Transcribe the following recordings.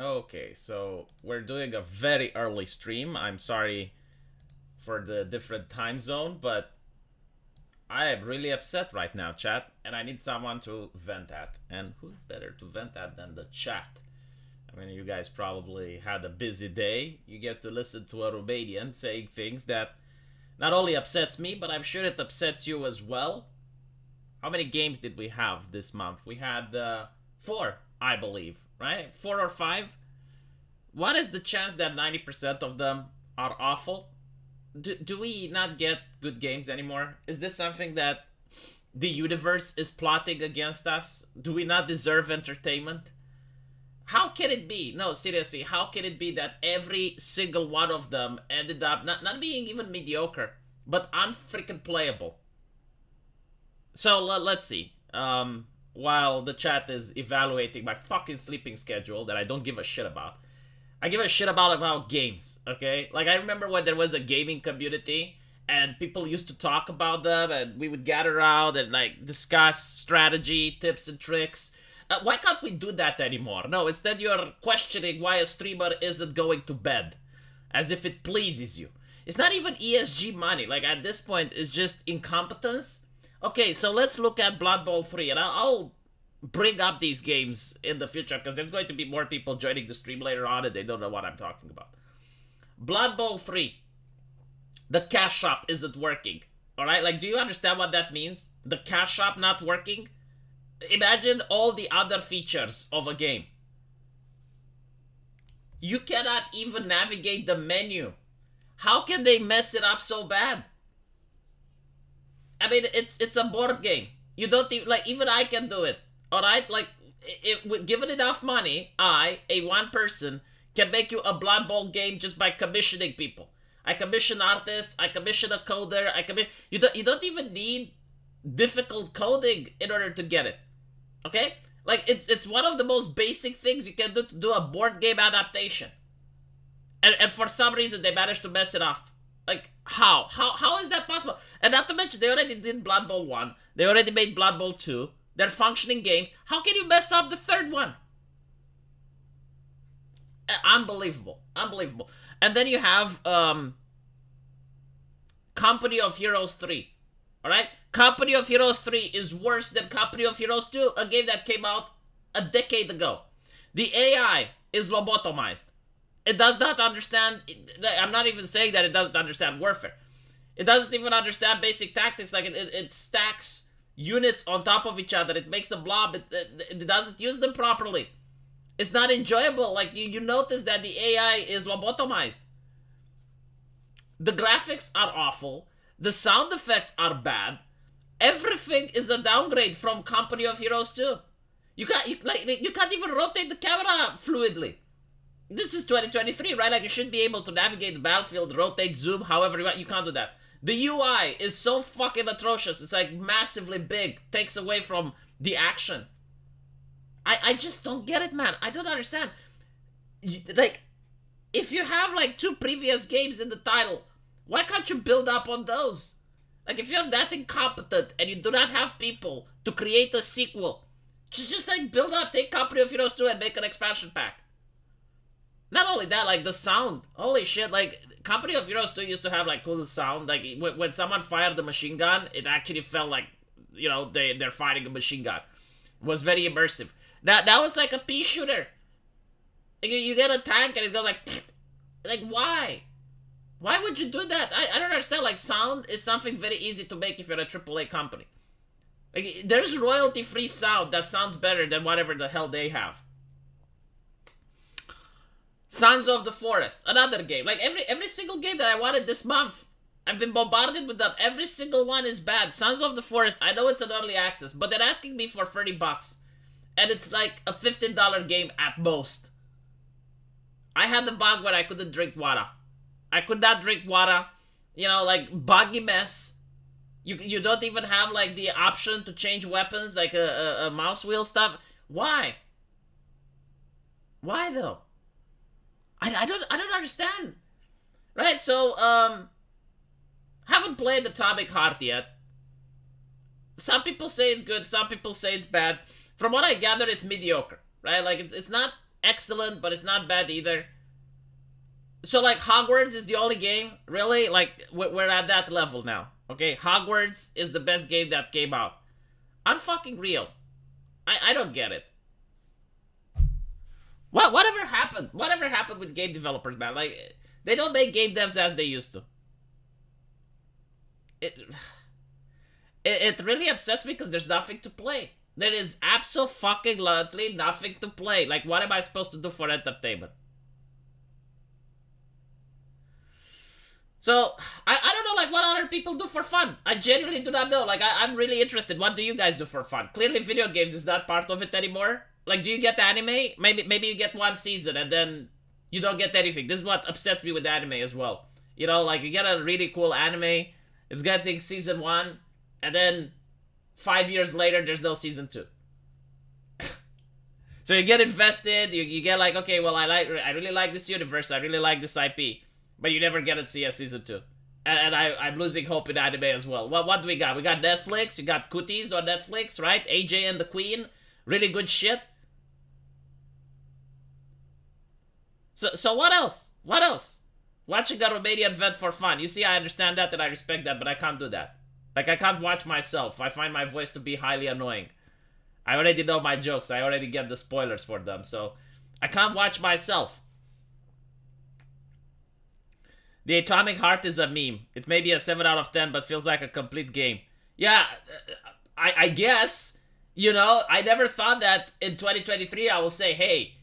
Okay, so we're doing a very early stream. I'm sorry for the different time zone, but I am really upset right now, chat, and I need someone to vent at. And who's better to vent at than the chat? I mean, you guys probably had a busy day. You get to listen to a Romanian saying things that not only upsets me, but I'm sure it upsets you as well. How many games did we have this month? We had four, I believe, right? Four or five. What is the chance that 90% of them are awful? Do we not get good games anymore? Is this something that the universe is plotting against us? Do we not deserve entertainment? How can it be? No, seriously, how can it be that every single one of them ended up not being even mediocre, but unfreaking playable? So let's see. While the chat is evaluating my fucking sleeping schedule that I don't give a shit about, I give a shit about games, okay? Like, I remember when there was a gaming community and people used to talk about them and we would gather around and, like, discuss strategy, tips, and tricks. Why can't we do that anymore? No, instead you're questioning why a streamer isn't going to bed. As if it pleases you. It's not even ESG money. Like, at this point, it's just incompetence. Okay, so let's look at Blood Bowl 3, and I'll bring up these games in the future because there's going to be more people joining the stream later on and they don't know what I'm talking about. Blood Bowl 3. The cash shop isn't working. Alright? Like, do you understand what that means? The cash shop not working? Imagine all the other features of a game. You cannot even navigate the menu. How can they mess it up so bad? I mean, it's a board game. You don't even, like, even I can do it. Alright? Like, given enough money, a one person, can make you a Blood Bowl game just by commissioning people. I commission artists, I commission a coder, you don't even need difficult coding in order to get it. Okay? Like, it's one of the most basic things you can do to do a board game adaptation. And for some reason, they managed to mess it up. Like, how? How is that possible? And not to mention, they already did Blood Bowl 1. They already made Blood Bowl 2. They're functioning games. How can you mess up the third one? Unbelievable. Unbelievable. And then you have Company of Heroes 3. Alright? Company of Heroes 3 is worse than Company of Heroes 2, a game that came out a decade ago. The AI is lobotomized. It does not understand. I'm not even saying that it doesn't understand warfare. It doesn't even understand basic tactics. Like, it stacks units on top of each other. It makes a blob. It doesn't use them properly. It's not enjoyable. Like, you notice that the AI is lobotomized. The graphics are awful. The sound effects are bad. Everything is a downgrade from Company of Heroes 2. You can't even rotate the camera fluidly. This is 2023, right? Like, you should be able to navigate the battlefield, rotate, zoom, however you want. You can't do that. The UI is so fucking atrocious. It's, like, massively big. Takes away from the action. I just don't get it, man. I don't understand. Like, if you have, like, 2 previous games in the title, why can't you build up on those? Like, if you're that incompetent and you do not have people to create a sequel, just like, build up, take Company of Heroes 2 and make an expansion pack. Not only that, like, the sound. Holy shit, like, Company of Heroes 2 used to have, like, cool sound. Like, when someone fired the machine gun, it actually felt like, you know, they're fighting a machine gun. It was very immersive. That was like a pea shooter. Like, you get a tank and it goes like, why? Why would you do that? I don't understand. Like, sound is something very easy to make if you're a AAA company. Like, there's royalty-free sound that sounds better than whatever the hell they have. Sons of the Forest, another game. Like, every single game that I wanted this month, I've been bombarded with them. Every single one is bad. Sons of the Forest, I know it's an early access, but they're asking me for $30. And it's like a $15 game at most. I had the bug where I couldn't drink water. I could not drink water. You know, like, buggy mess. You don't even have, like, the option to change weapons, like a mouse wheel stuff. Why? Why, though? I don't understand. Right, so, haven't played Atomic Heart yet. Some people say it's good, some people say it's bad. From what I gather, it's mediocre, right? Like, it's not excellent, but it's not bad either. So like Hogwarts is the only game, really? Like we're at that level now. Okay, Hogwarts is the best game that came out. Unfucking real. I don't get it. Whatever happened? Whatever happened with game developers, man? Like they don't make game devs as they used to. It really upsets me because there's nothing to play. There is absolutely nothing to play. Like, what am I supposed to do for entertainment? So, I don't know, like, what other people do for fun. I genuinely do not know. Like, I'm really interested. What do you guys do for fun? Clearly, video games is not part of it anymore. Like, do you get anime? Maybe you get one season and then you don't get anything. This is what upsets me with anime as well. You know, like, you get a really cool anime. It's getting season 1. And then 5 years later, there's no season 2. So you get invested. You get like, okay, well, I really like this universe. I really like this IP. But you never get to see a season 2. And I'm losing hope in anime as well. What do we got? We got Netflix. You got Cooties on Netflix, right? AJ and the Queen. Really good shit. So what else? What else? Watching a Romanian vent for fun. You see, I understand that and I respect that, but I can't do that. Like, I can't watch myself. I find my voice to be highly annoying. I already know my jokes. I already get the spoilers for them, so I can't watch myself. The Atomic Heart is a meme. It may be a 7 out of 10, but feels like a complete game. Yeah, I guess, you know, I never thought that in 2023 I will say, hey,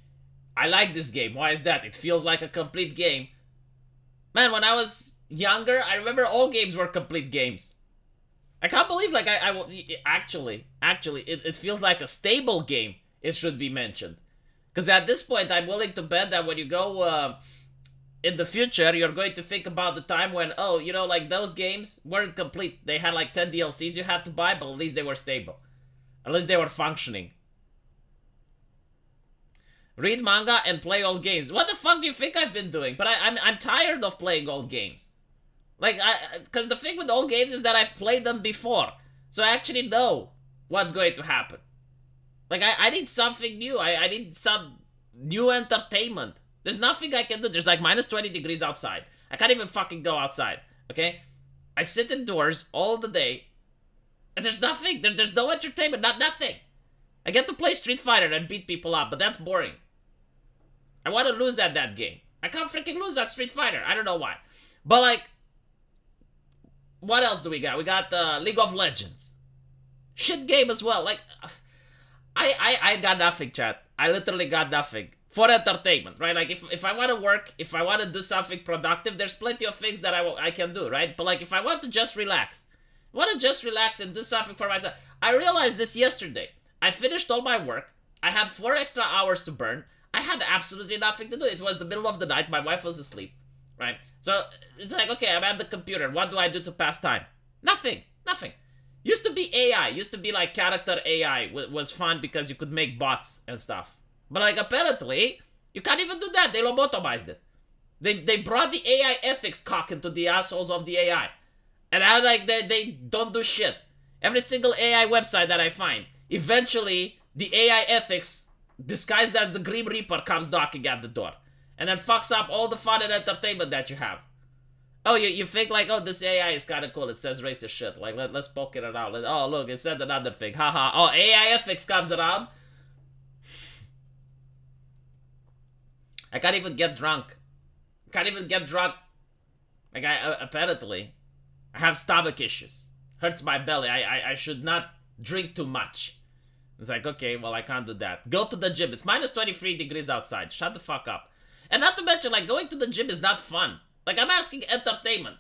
I like this game. Why is that? It feels like a complete game. Man, when I was younger, I remember all games were complete games. I can't believe, like, I will... Actually, it feels like a stable game, it should be mentioned. Because at this point, I'm willing to bet that when you go... in the future, you're going to think about the time when, oh, you know, like, those games weren't complete. They had, like, 10 DLCs you had to buy, but at least they were stable. At least they were functioning. Read manga and play old games. What the fuck do you think I've been doing? But I'm tired of playing old games. Like, because the thing with old games is that I've played them before. So I actually know what's going to happen. Like, I need something new. I need some new entertainment. There's nothing I can do. There's like minus 20 degrees outside. I can't even fucking go outside, okay? I sit indoors all the day, and there's nothing. There's no entertainment, nothing. I get to play Street Fighter and beat people up, but that's boring. I want to lose at that game. I can't freaking lose at Street Fighter. I don't know why. But, like, what else do we got? We got League of Legends. Shit game as well. Like, I got nothing, chat. I literally got nothing. For entertainment, right? Like, if I want to work, if I want to do something productive, there's plenty of things that I can do, right? But, like, if I want to just relax, and do something for myself. I realized this yesterday. I finished all my work. I had 4 extra hours to burn. I had absolutely nothing to do. It was the middle of the night. My wife was asleep, right? So, it's like, okay, I'm at the computer. What do I do to pass time? Nothing. Used to be AI. Used to be, like, character AI was fun because you could make bots and stuff. But, like, apparently, you can't even do that. They lobotomized it. They brought the AI ethics cock into the assholes of the AI. And now, like, they don't do shit. Every single AI website that I find, eventually, the AI ethics, disguised as the Grim Reaper, comes knocking at the door. And then fucks up all the fun and entertainment that you have. Oh, you think, like, oh, this AI is kind of cool. It says racist shit. Like, let's poke it around. Oh, look, it said another thing. Haha. Oh, AI ethics comes around. I can't even get drunk. Like, apparently, I have stomach issues. Hurts my belly. I should not drink too much. It's like, okay, well, I can't do that. Go to the gym. It's minus 23 degrees outside. Shut the fuck up. And not to mention, like, going to the gym is not fun. Like, I'm asking entertainment.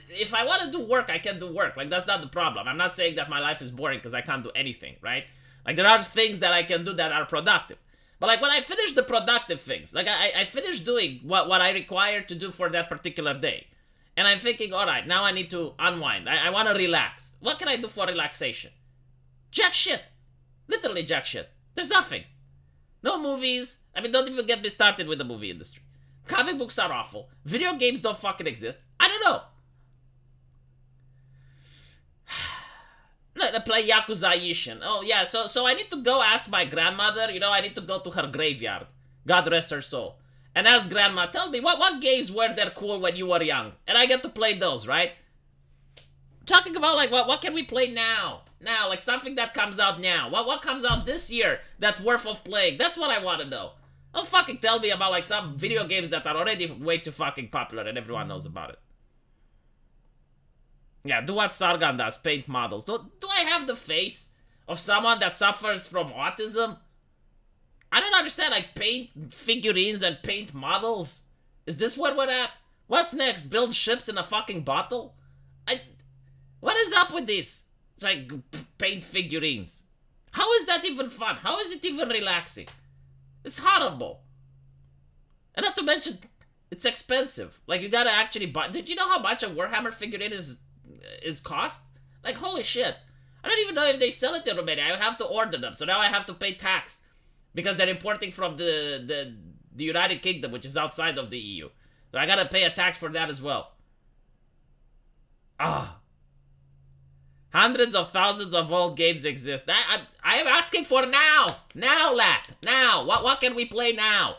If I want to do work, I can do work. Like, that's not the problem. I'm not saying that my life is boring because I can't do anything, right? Like, there are things that I can do that are productive. But, like, when I finish the productive things, like, I finish doing what I require to do for that particular day. And I'm thinking, all right, now I need to unwind. I want to relax. What can I do for relaxation? Jack shit. Literally jack shit. There's nothing. No movies. I mean, don't even get me started with the movie industry. Comic books are awful. Video games don't fucking exist. I don't know. I play Yakuza Ishin. Oh, yeah, so I need to go ask my grandmother, you know, I need to go to her graveyard. God rest her soul. And ask grandma, tell me, what games were there cool when you were young? And I get to play those, right? Talking about, like, what can we play now? Now, like, something that comes out now. What comes out this year that's worth of playing? That's what I want to know. Don't fucking tell me about, like, some video games that are already way too fucking popular and everyone knows about it. Yeah, do what Sargon does, paint models. Do I have the face of someone that suffers from autism? I don't understand, like, paint figurines and paint models? Is this where we're at? What's next? Build ships in a fucking bottle? What is up with this? It's like, paint figurines. How is that even fun? How is it even relaxing? It's horrible. And not to mention, it's expensive. Like, you gotta actually buy... Did you know how much a Warhammer figurine is cost? Like, holy shit. I don't even know if they sell it in Romania. I have to order them, so now I have to pay tax. Because they're importing from the United Kingdom, which is outside of the EU. So I gotta pay a tax for that as well. Ah. Hundreds of thousands of old games exist. I am asking for now. Now, lad. Now. What can we play now?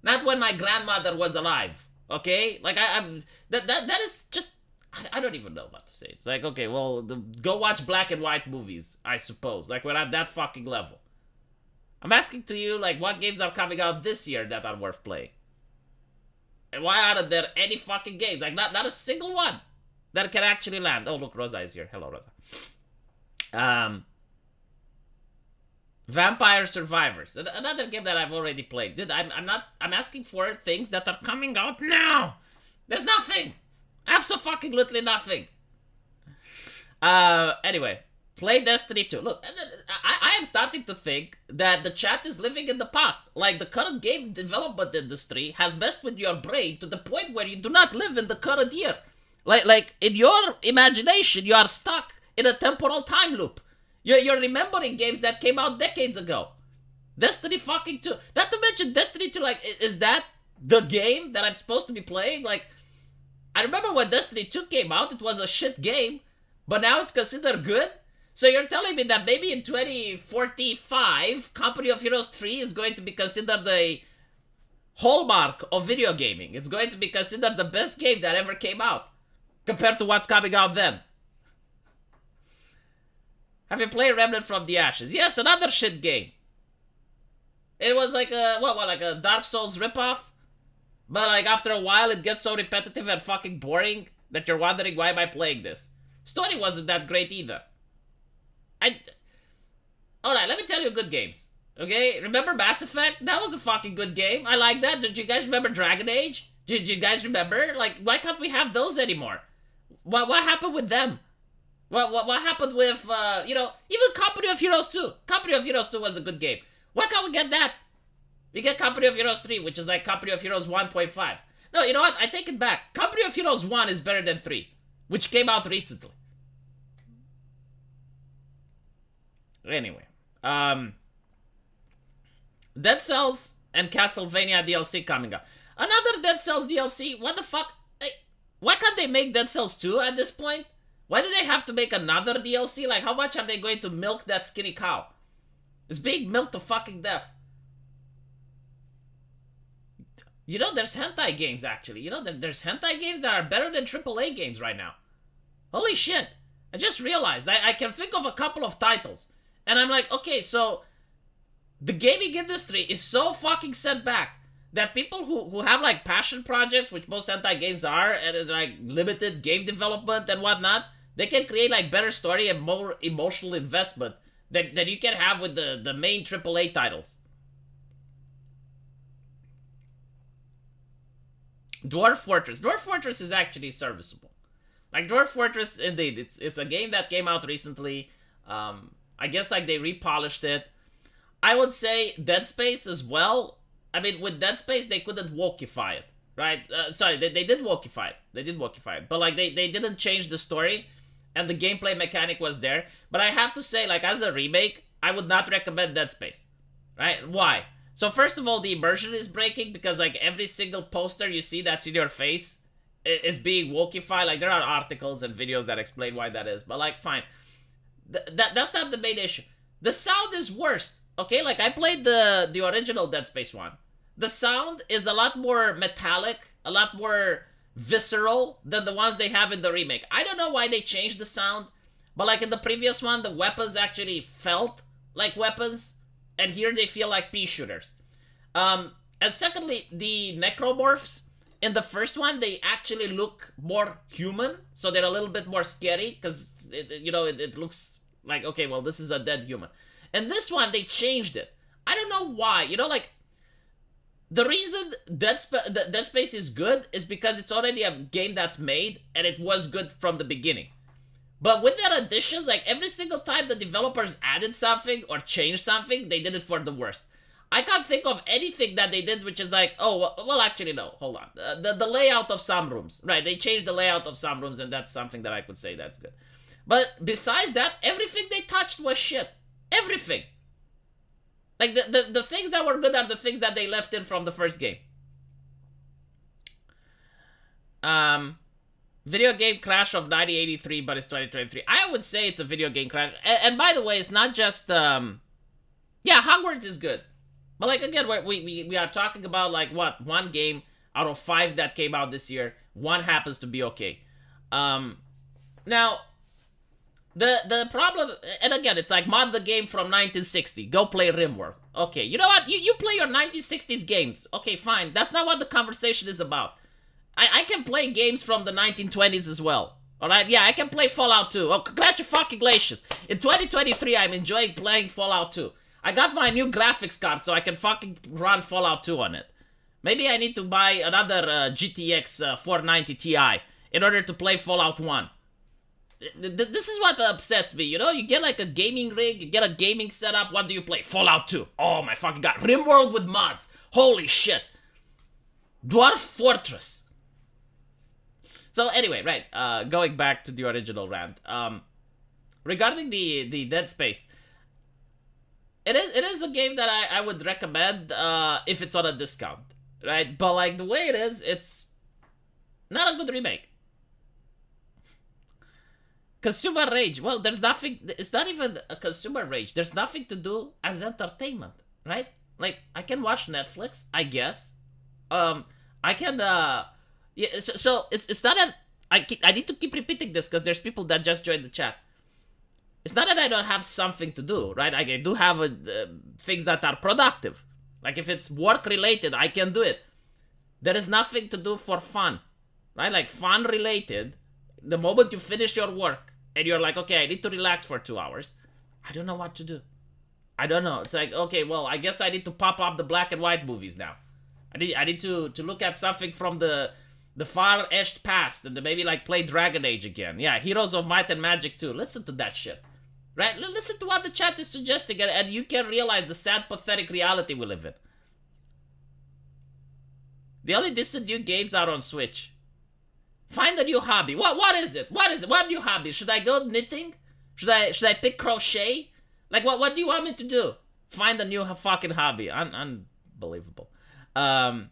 Not when my grandmother was alive. Okay? Like, that is just... I don't even know what to say. It's like, okay, well, go watch black and white movies, I suppose. Like, we're at that fucking level. I'm asking to you, like, what games are coming out this year that are worth playing? And why aren't there any fucking games? Like, not a single one that can actually land. Oh, look, Rosa is here. Hello, Rosa. Vampire Survivors. Another game that I've already played. Dude, I'm asking for things that are coming out now. There's nothing. Absolutely nothing. Anyway. Play Destiny 2. Look, I am starting to think that the chat is living in the past. Like, the current game development industry has messed with your brain to the point where you do not live in the current year. Like in your imagination, you are stuck in a temporal time loop. You're remembering games that came out decades ago. Destiny fucking 2. Not to mention Destiny 2, like, is that the game that I'm supposed to be playing? Like, I remember when Destiny 2 came out, it was a shit game, but now it's considered good? So you're telling me that maybe in 2045, Company of Heroes 3 is going to be considered the hallmark of video gaming. It's going to be considered the best game that ever came out, compared to what's coming out then. Have you played Remnant from the Ashes? Yes, another shit game. It was like a, like a Dark Souls ripoff? But like after a while it gets so repetitive and fucking boring that you're wondering, why am I playing this? Story wasn't that great either. Alright, let me tell you good games. Okay? Remember Mass Effect? That was a fucking good game. I like that. Did you guys remember Dragon Age? Did you guys remember? Like, why can't we have those anymore? What happened with them? What happened with, you know, even Company of Heroes 2? Company of Heroes 2 was a good game. Why can't we get that? We get Company of Heroes 3, which is like Company of Heroes 1.5. No, you know what? I take it back. Company of Heroes 1 is better than 3, which came out recently. Anyway, Dead Cells and Castlevania DLC coming up. Another Dead Cells DLC? What the fuck? Hey, why can't they make Dead Cells 2 at this point? Why do they have to make another DLC? Like, how much are they going to milk that skinny cow? It's being milked to fucking death. You know, there's hentai games, actually. You know, there's hentai games that are better than AAA games right now. Holy shit. I just realized. I can think of a couple of titles. And I'm like, okay, so the gaming industry is so fucking set back that people who have, like, passion projects, which most hentai games are, and, like, limited game development and whatnot, they can create, like, better story and more emotional investment than you can have with the main AAA titles. Dwarf Fortress. Dwarf Fortress is actually serviceable. Like, Dwarf Fortress, indeed, it's a game that came out recently. I guess, like, they repolished it. I would say Dead Space as well. I mean, with Dead Space, they couldn't wokify it, right? Sorry, they did wokify it. They did wokify it. But, like, they didn't change the story, and the gameplay mechanic was there. But I have to say, like, as a remake, I would not recommend Dead Space, right? Why? So, first of all, the immersion is breaking, because, like, every single poster you see that's in your face is being wokified. Like, there are articles and videos that explain why that is. But, like, fine. That's not the main issue. The sound is worst, okay? Like, I played the original Dead Space 1. the sound is a lot more metallic, a lot more visceral than the ones they have in the remake. I don't know why they changed the sound, but like in the previous one, the weapons actually felt like weapons, and here they feel like pea shooters. And secondly, the necromorphs in the first one, they actually look more human, so they're a little bit more scary, because, it looks like, okay, well, this is a dead human. And this one, they changed it. I don't know why. The reason Dead Space is good is because it's already a game that's made, and it was good from the beginning. But with their additions, like, every single time the developers added something or changed something, they did it for the worst. I can't think of anything that they did which is like, oh, well, actually, no, hold on. The layout of some rooms. Right, they changed the layout of some rooms, and that's something that I could say that's good. But besides that, everything they touched was shit. Everything. Like, the things that were good are the things that they left in from the first game. Video game crash of 1983, but it's 2023. I would say it's a video game crash. And by the way, it's not just, yeah, Hogwarts is good. But, like, again, we are talking about, like, what? One game out of 5 that came out this year. One happens to be okay. Now, the problem, and again, it's like, mod the game from 1960. Go play RimWorld. Okay, you know what? You play your 1960s games. Okay, fine. That's not what the conversation is about. I can play games from the 1920s as well. Alright? Yeah, I can play Fallout 2. Oh, congratulations. In 2023, I'm enjoying playing Fallout 2. I got my new graphics card, so I can fucking run Fallout 2 on it. Maybe I need to buy another GTX 490 Ti in order to play Fallout 1. This is what upsets me, You get like a gaming rig, you get a gaming setup, what do you play? Fallout 2. Oh my fucking god. RimWorld with mods. Holy shit. Dwarf Fortress. So anyway, right, going back to the original rant. Regarding the Dead Space, it is a game that I would recommend if it's on a discount, right? But like the way it is, it's not a good remake. Consumer rage. Well, there's nothing. It's not even a consumer rage. There's nothing to do as entertainment, right? Like, I can watch Netflix, I guess. I can. Yeah. So it's not that I need to keep repeating this because there's people that just joined the chat. It's not that I don't have something to do, right? I do have things that are productive. Like, if it's work related, I can do it. There is nothing to do for fun, right? Like, fun related. The moment you finish your work and you're like, okay, I need to relax for 2 hours, I don't know what to do. I don't know. It's like, okay, well, I guess I need to pop up the black and white movies now. I need to look at something from the far-etched past and maybe like play Dragon Age again. Yeah, Heroes of Might and Magic 2. Listen to that shit. Right? Listen to what the chat is suggesting, and you can realize the sad, pathetic reality we live in. The only decent new games are on Switch. Find a new hobby. What is it? What is it? What new hobby? Should I go knitting? Should I pick crochet? Like, what do you want me to do? Find a new fucking hobby. Unbelievable. Even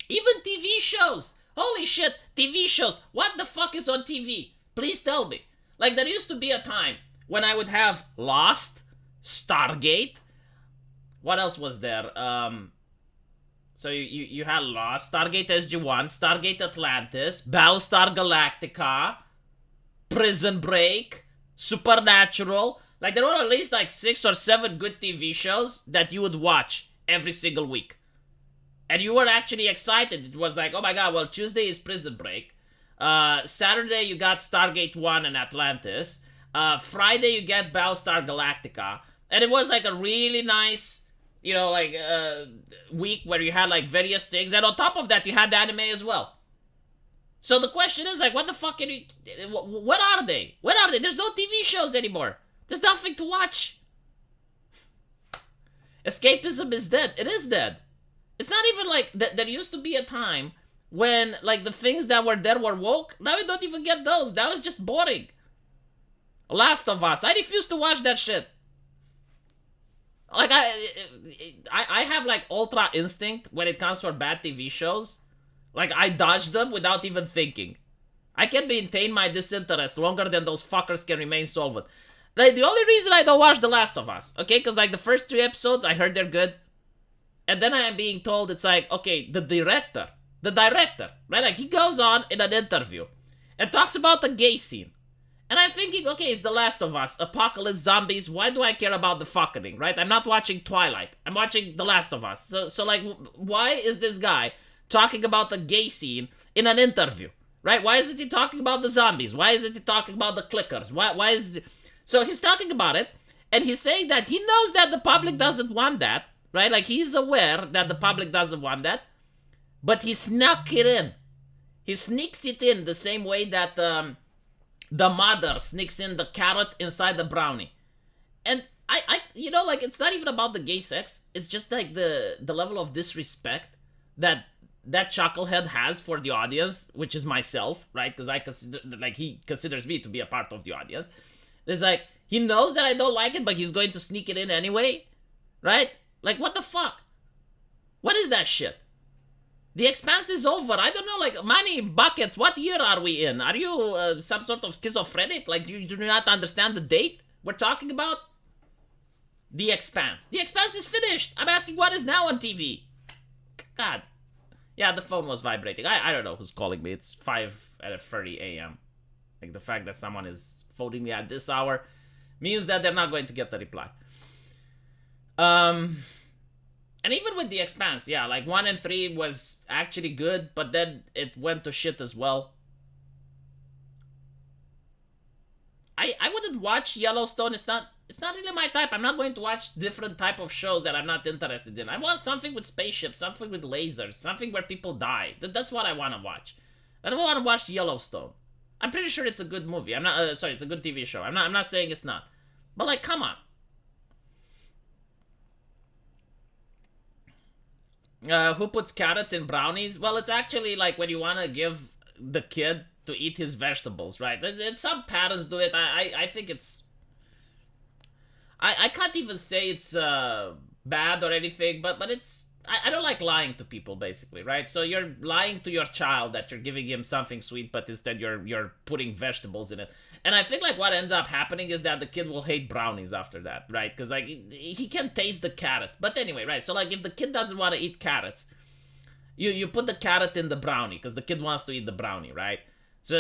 TV shows. Holy shit, TV shows. What the fuck is on TV? Please tell me. Like, there used to be a time when I would have Lost, Stargate. What else was there? So you had Lost, Stargate SG-1, Stargate Atlantis, Battlestar Galactica, Prison Break, Supernatural. Like, there were at least like 6 or 7 good TV shows that you would watch every single week. And you were actually excited. It was like, oh my god, well, Tuesday is Prison Break. Saturday you got Stargate 1 and Atlantis. Friday you get Battlestar Galactica. And it was like a really nice, week where you had like various things. And on top of that, you had the anime as well. So the question is like, what the fuck what are they? What are they? There's no TV shows anymore. There's nothing to watch. Escapism is dead. It is dead. It's not even like, there used to be a time when, like, the things that were there were woke. Now we don't even get those. That was just boring. Last of Us. I refuse to watch that shit. Like, I have, like, ultra instinct when it comes for bad TV shows. Like, I dodge them without even thinking. I can maintain my disinterest longer than those fuckers can remain solvent. Like, the only reason I don't watch The Last of Us, okay? Because, like, the first 3 episodes, I heard they're good. And then I am being told it's like, okay, the director, right? Like he goes on in an interview and talks about the gay scene. And I'm thinking, okay, it's The Last of Us, apocalypse, zombies. Why do I care about the fucking, right? I'm not watching Twilight. I'm watching The Last of Us. So like, why is this guy talking about the gay scene in an interview, right? Why isn't he talking about the zombies? Why isn't he talking about the clickers? Why is it? So he's talking about it, and he's saying that he knows that the public doesn't want that, right? Like he's aware that the public doesn't want that, but he snuck it in. He sneaks it in the same way that the mother sneaks in the carrot inside the brownie. And like it's not even about the gay sex. It's just like the level of disrespect that chucklehead has for the audience, which is myself, right? Because I consider, like, he considers me to be a part of the audience. It's like he knows that I don't like it, but he's going to sneak it in anyway, right? Like, what the fuck? What is that shit? The Expanse is over. I don't know, like, money buckets. What year are we in? Are you some sort of schizophrenic? Like, you do not understand the date we're talking about? The Expanse. The Expanse is finished. I'm asking what is now on TV. God. Yeah, the phone was vibrating. I don't know who's calling me. It's 5:30 a.m. Like, the fact that someone is phoning me at this hour means that they're not going to get the reply. And even with The Expanse, yeah, like 1 and 3 was actually good, but then it went to shit as well. I wouldn't watch Yellowstone. It's not really my type. I'm not going to watch different type of shows that I'm not interested in. I want something with spaceships, something with lasers, something where people die. That's what I want to watch. I don't want to watch Yellowstone. I'm pretty sure it's a good movie. I'm not sorry, it's a good TV show. I'm not saying it's not. But like, come on. Who puts carrots in brownies? Well, it's actually like when you want to give the kid to eat his vegetables, right? Some parents do it. I think it's... I can't even say it's bad or anything, but it's... I don't like lying to people, basically, right? So you're lying to your child that you're giving him something sweet, but instead you're putting vegetables in it. And I think like what ends up happening is that the kid will hate brownies after that, right? Because like he can taste the carrots. But anyway, right? So like if the kid doesn't want to eat carrots, you put the carrot in the brownie because the kid wants to eat the brownie, right? So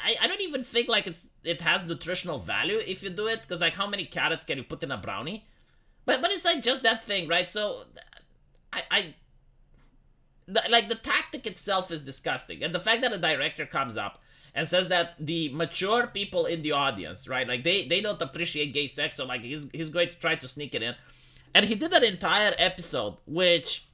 I don't even think like it has nutritional value if you do it, because like how many carrots can you put in a brownie? But it's like just that thing, right? So like the tactic itself is disgusting, and the fact that a director comes up and says that the mature people in the audience, right, like they don't appreciate gay sex, so like he's going to try to sneak it in, and he did an entire episode which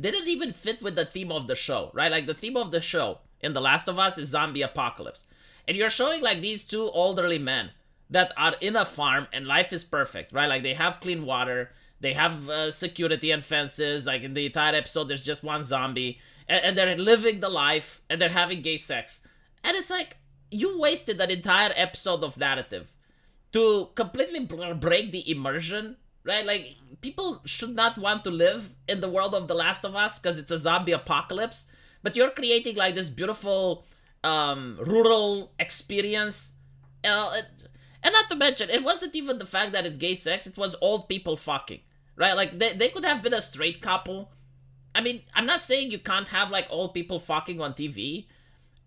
didn't even fit with the theme of the show, right? Like the theme of the show in The Last of Us is zombie apocalypse, and you're showing like these two elderly men that are in a farm and life is perfect, right? Like they have clean water, they have security and fences. Like in the entire episode, there's just one zombie, and they're living the life, and they're having gay sex. And it's like, you wasted an entire episode of narrative to completely break the immersion, right? Like, people should not want to live in the world of The Last of Us because it's a zombie apocalypse, but you're creating like this beautiful rural experience. And not to mention, it wasn't even the fact that it's gay sex, it was old people fucking, right? Like, they could have been a straight couple. I mean, I'm not saying you can't have, like, old people fucking on TV,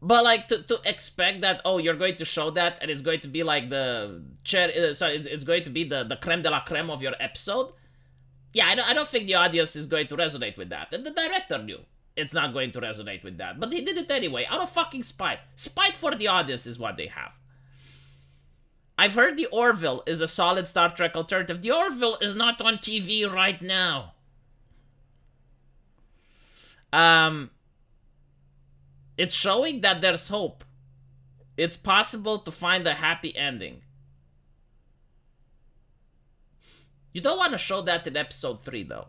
but, like, to expect that, oh, you're going to show that, and it's going to be, like, it's going to be the creme de la creme of your episode? Yeah, I don't think the audience is going to resonate with that. And the director knew it's not going to resonate with that. But he did it anyway, out of fucking spite. Spite for the audience is what they have. I've heard the Orville is a solid Star Trek alternative. The Orville is not on TV right now. It's showing that there's hope. It's possible to find a happy ending. You don't want to show that in episode 3, though.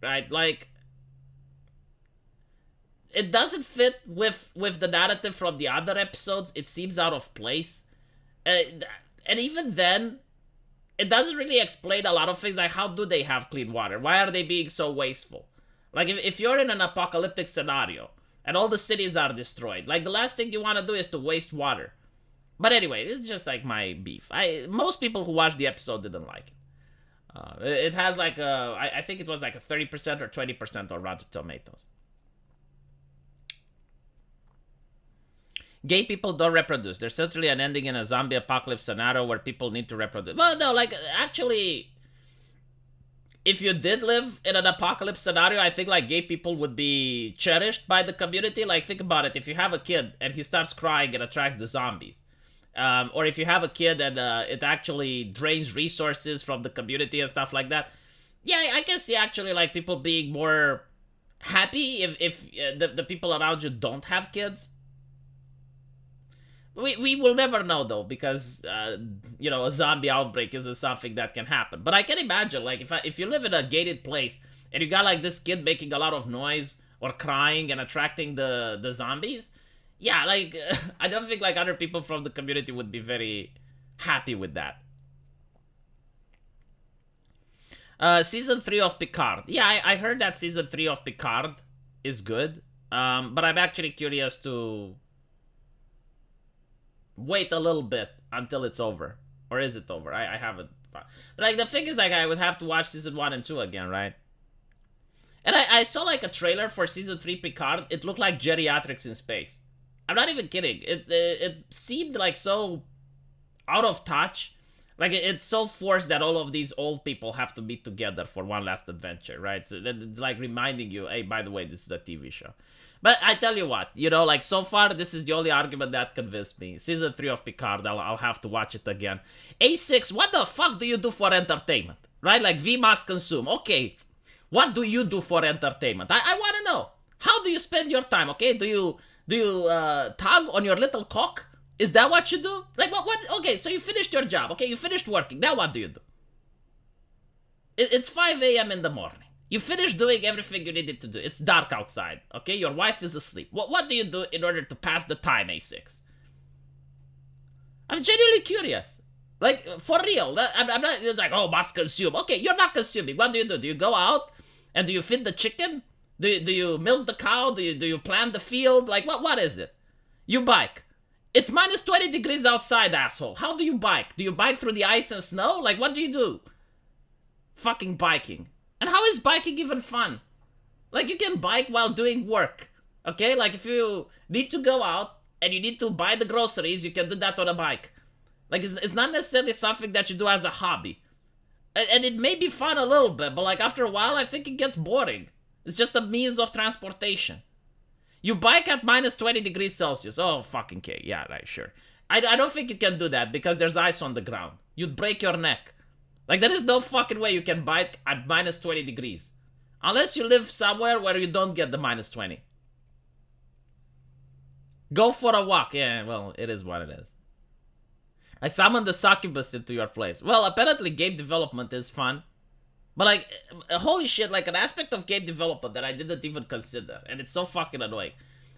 Right? Like, it doesn't fit with the narrative from the other episodes. It seems out of place. And even then, it doesn't really explain a lot of things, like how do they have clean water? Why are they being so wasteful? Like, if you're in an apocalyptic scenario, and all the cities are destroyed, like, the last thing you want to do is to waste water. But anyway, it's just like my beef. Most people who watched the episode didn't like it. It has like I think it was like a 30% or 20% on Rotten Tomatoes. Gay people don't reproduce. There's certainly an ending in a zombie apocalypse scenario where people need to reproduce. Well, no, like actually, if you did live in an apocalypse scenario, I think like gay people would be cherished by the community. Like think about it: if you have a kid and he starts crying, it attracts the zombies. Or if you have a kid and it actually drains resources from the community and stuff like that. Yeah, I can see actually like people being more happy if the people around you don't have kids. We will never know though, because you know, a zombie outbreak isn't something that can happen. But I can imagine like if you live in a gated place and you got like this kid making a lot of noise or crying and attracting the zombies, yeah, like I don't think like other people from the community would be very happy with that. Season 3 of Picard. Yeah, I heard that season 3 of Picard is good. But I'm actually curious to wait a little bit until it's over. Or is it over? I haven't. But like the thing is, like I would have to watch season 1 and 2 again, right? And I saw like a trailer for season 3 Picard. It looked like geriatrics in space. I'm not even kidding. It seemed like so out of touch. Like it's so forced that all of these old people have to be together for one last adventure, right? So it's like reminding you, hey, by the way, this is a TV show. But I tell you what, you know, like so far, this is the only argument that convinced me. Season 3 of Picard, I'll have to watch it again. A6, what the fuck do you do for entertainment? Right? Like, we must consume. Okay, what do you do for entertainment? I want to know. How do you spend your time, okay? Do you tug on your little cock? Is that what you do? Like, what? Okay, so you finished your job, okay? You finished working. Now what do you do? It's 5 a.m. in the morning. You finished doing everything you needed to do. It's dark outside, okay? Your wife is asleep. What do you do in order to pass the time, A6? I'm genuinely curious. Like, for real. I'm not like, oh, must consume. Okay, you're not consuming. What do you do? Do you go out and do you feed the chicken? Do you milk the cow? Do you plant the field? Like, what is it? You bike. It's minus 20 degrees outside, asshole. How do you bike? Do you bike through the ice and snow? Like, what do you do? Fucking biking. And how is biking even fun? Like, you can bike while doing work. Okay? Like, if you need to go out and you need to buy the groceries, you can do that on a bike. Like, it's not necessarily something that you do as a hobby. And it may be fun a little bit, but like, after a while, I think it gets boring. It's just a means of transportation. You bike at minus 20 degrees Celsius. Oh, fucking okay. Yeah, right, sure. I don't think you can do that because there's ice on the ground. You'd break your neck. Like, there is no fucking way you can bike at minus 20 degrees. Unless you live somewhere where you don't get the minus 20. Go for a walk. Yeah, well, it is what it is. I summoned the succubus into your place. Well, apparently game development is fun. But like, holy shit, like an aspect of game development that I didn't even consider. And it's so fucking annoying.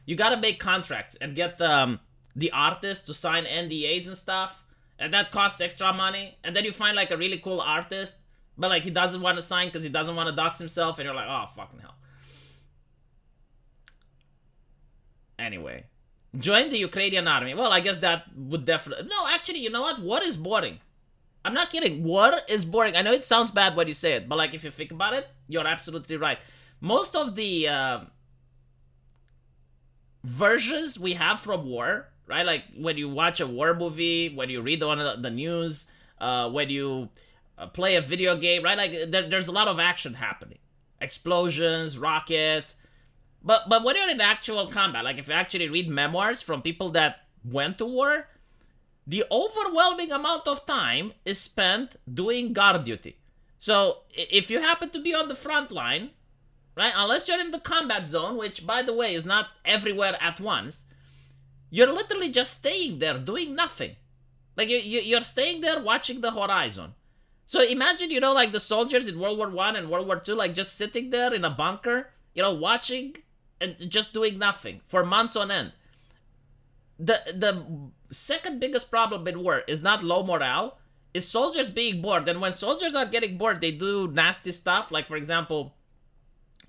You gotta make contracts and get the artist to sign NDAs and stuff. And that costs extra money. And then you find like a really cool artist, but like he doesn't want to sign because he doesn't want to dox himself. And you're like, oh, fucking hell. Anyway. Join the Ukrainian army. Well, I guess that would definitely... No, actually, you know what? War is boring. I'm not kidding. War is boring. I know it sounds bad when you say it, but like if you think about it, you're absolutely right. Most of the versions we have from war, right? Like when you watch a war movie, when you read on the news, when you play a video game, right? Like there's a lot of action happening. Explosions, rockets. But when you're in actual combat, like if you actually read memoirs from people that went to war, the overwhelming amount of time is spent doing guard duty. So if you happen to be on the front line, right, unless you're in the combat zone, which by the way is not everywhere at once, you're literally just staying there doing nothing. Like you're staying there watching the horizon. So imagine, you know, like the soldiers in World War I and World War II, like just sitting there in a bunker, you know, watching and just doing nothing for months on end. The second biggest problem in war is not low morale, is soldiers being bored. And when soldiers are getting bored, they do nasty stuff. Like, for example,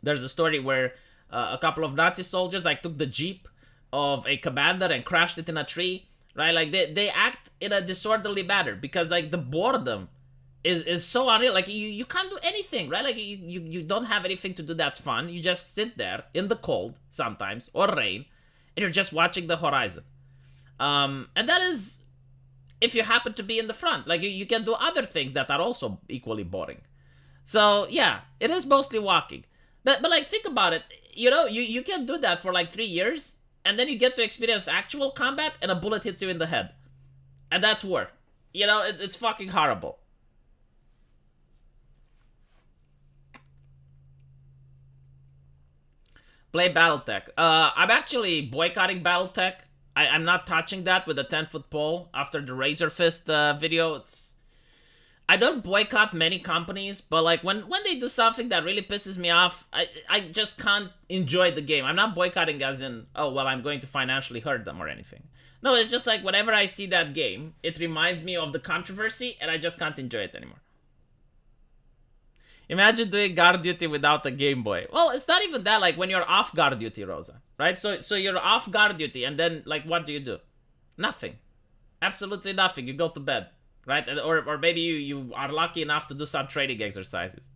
there's a story where a couple of Nazi soldiers like took the jeep of a commander and crashed it in a tree, right? Like they act in a disorderly manner because like the boredom is so unreal. Like you can't do anything, right? Like you don't have anything to do that's fun. You just sit there in the cold sometimes or rain, and you're just watching the horizon. And that is if you happen to be in the front. Like you can do other things that are also equally boring. So yeah, it is mostly walking. But like think about it. You know, you can do that for like 3 years, and then you get to experience actual combat, and a bullet hits you in the head, and that's war. You know, it's fucking horrible. Play BattleTech. I'm actually boycotting BattleTech. I'm not touching that with a 10-foot pole after the Razor Fist video. I don't boycott many companies, but like when they do something that really pisses me off, I just can't enjoy the game. I'm not boycotting as in, oh, well, I'm going to financially hurt them or anything. No, it's just like whenever I see that game, it reminds me of the controversy, and I just can't enjoy it anymore. Imagine doing guard duty without a Game Boy. Well, it's not even that. Like when you're off guard duty, Rosa, right? So you're off guard duty, and then like what do? Nothing. Absolutely nothing. You go to bed, right? Or maybe you are lucky enough to do some training exercises.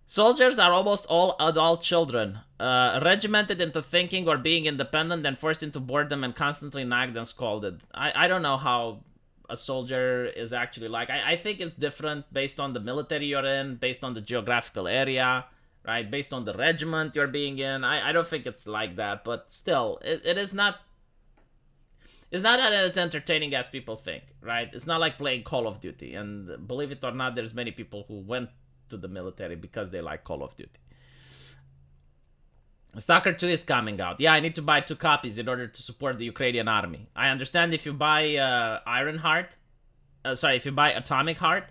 Soldiers are almost all adult children, regimented into thinking or being independent, then forced into boredom and constantly nagged and scolded. I don't know how a soldier is actually like. I think it's different based on the military you're in, based on the geographical area, right? Based on the regiment you're being in. I don't think it's like that, but still, it is not. It's not as entertaining as people think, right? It's not like playing Call of Duty, and believe it or not, there's many people who went to the military because they like Call of Duty. Stalker 2 is coming out. Yeah, I need to buy 2 copies in order to support the Ukrainian army. I understand if you buy Ironheart, if you buy Atomic Heart,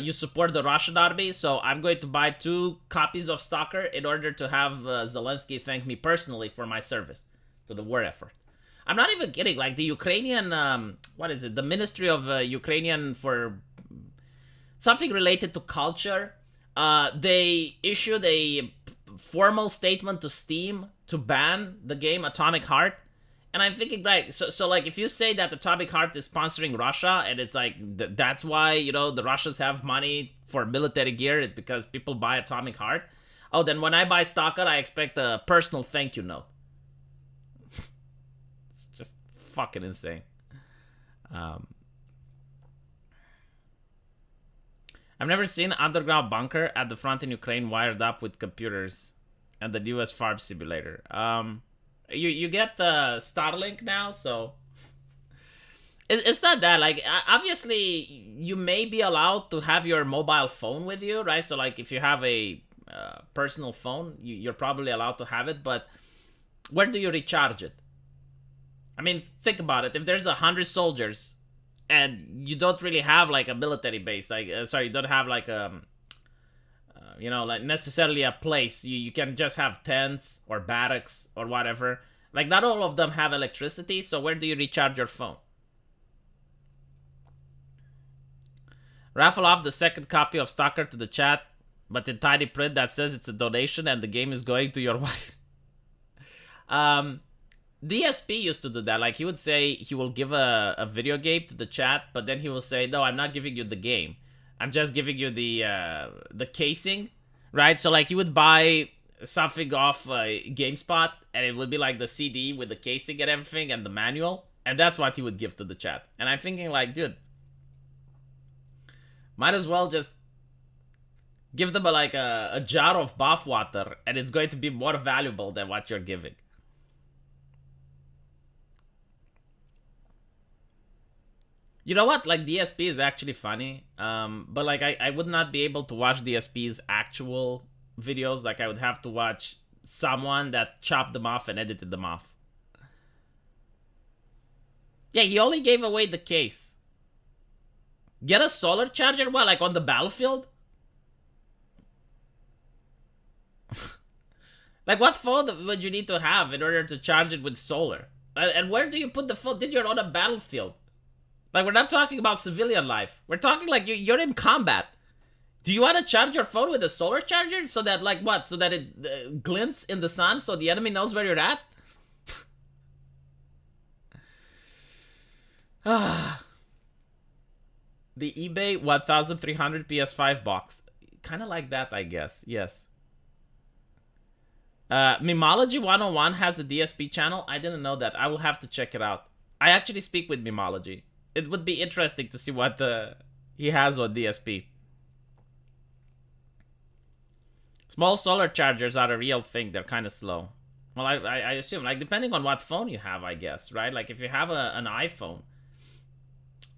you support the Russian army, so I'm going to buy 2 copies of Stalker in order to have Zelensky thank me personally for my service to the war effort. I'm not even kidding, like the Ukrainian, the Ministry of Ukrainian for something related to culture, they issued a formal statement to Steam to ban the game Atomic Heart. And I'm thinking, right, so like if you say that Atomic Heart is sponsoring Russia, and it's like that's why, you know, the Russians have money for military gear, it's because people buy Atomic Heart. Oh, then when I buy Stalker, I expect a personal thank you note. It's just fucking insane. I've never seen an underground bunker at the front in Ukraine wired up with computers and the US farm simulator. You get the Starlink now, so it's not that. Like, obviously, you may be allowed to have your mobile phone with you, right? So, like, if you have a personal phone, you're probably allowed to have it, but where do you recharge it? I mean, think about it. If there's 100 soldiers and you don't really have like a military base, like you don't have like like necessarily a place. You can just have tents or barracks or whatever. Like not all of them have electricity, so where do you recharge your phone? Raffle off the second copy of Stalker to the chat, but in tiny print that says it's a donation and the game is going to your wife. DSP used to do that. Like, he would say he will give a video game to the chat, but then he will say, no, I'm not giving you the game. I'm just giving you the casing, right? So, like, you would buy something off GameSpot, and it would be, like, the CD with the casing and everything and the manual, and that's what he would give to the chat. And I'm thinking, like, dude, might as well just give them, a jar of bath water, and it's going to be more valuable than what you're giving. You know what? Like, DSP is actually funny. But, like, I would not be able to watch DSP's actual videos. Like, I would have to watch someone that chopped them off and edited them off. Yeah, he only gave away the case. Get a solar charger? What, like on the battlefield? Like, what phone would you need to have in order to charge it with solar? And where do you put the phone? Did you're on a battlefield? Like, we're not talking about civilian life. We're talking like you're in combat. Do you want to charge your phone with a solar charger? So that, like, what? So that it glints in the sun so the enemy knows where you're at? The eBay 1300 PS5 box. Kind of like that, I guess. Yes. Mimology 101 has a DSP channel. I didn't know that. I will have to check it out. I actually speak with Mimology. It would be interesting to see what he has on DSP. Small solar chargers are a real thing. They're kind of slow. Well, I assume, like, depending on what phone you have, I guess, right? Like, if you have an iPhone,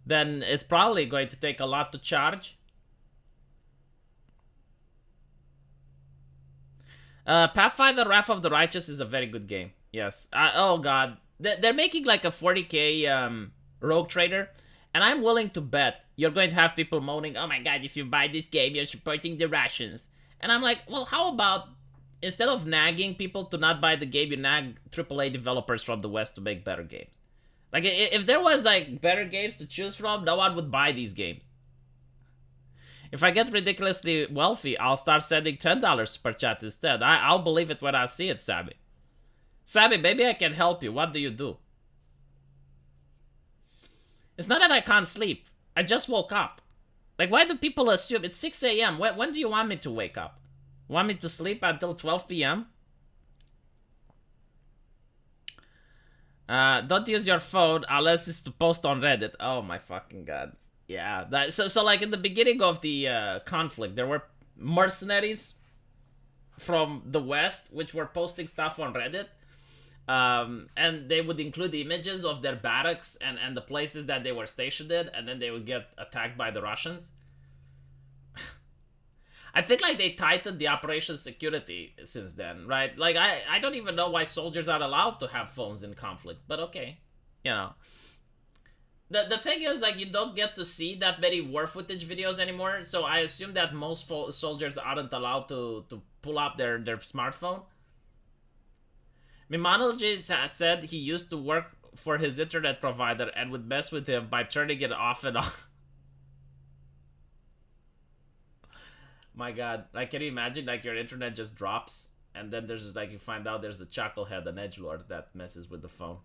then it's probably going to take a lot to charge. Pathfinder Wrath of the Righteous is a very good game. Yes. Oh, God. They're making, like, a 40k Rogue Trader, and I'm willing to bet you're going to have people moaning, oh, my God, if you buy this game, you're supporting the Russians. And I'm like, well, how about instead of nagging people to not buy the game, you nag AAA developers from the West to make better games. Like, if there was, like, better games to choose from, no one would buy these games. If I get ridiculously wealthy, I'll start sending $10 super chat instead. I'll believe it when I see it, Sabby. Sabby, maybe I can help you. What do you do? It's not that I can't sleep. I just woke up. Like, why do people assume it's 6 a.m.? When do you want me to wake up? Want me to sleep until 12 p.m.? Don't use your phone unless it's to post on Reddit. Oh my fucking God. Yeah. So like in the beginning of the conflict, there were mercenaries from the West which were posting stuff on Reddit. And they would include the images of their barracks and the places that they were stationed in, and then they would get attacked by the Russians. I think, like, they tightened the operation security since then, right? Like, I don't even know why soldiers are allowed to have phones in conflict, but okay. You know. The thing is, like, you don't get to see that many war footage videos anymore, so I assume that most soldiers aren't allowed to pull up their smartphone. Mimonology has said he used to work for his internet provider and would mess with him by turning it off and on. My God, like, can you imagine, like, your internet just drops and then there's, like, you find out there's a chucklehead, an edgelord that messes with the phone.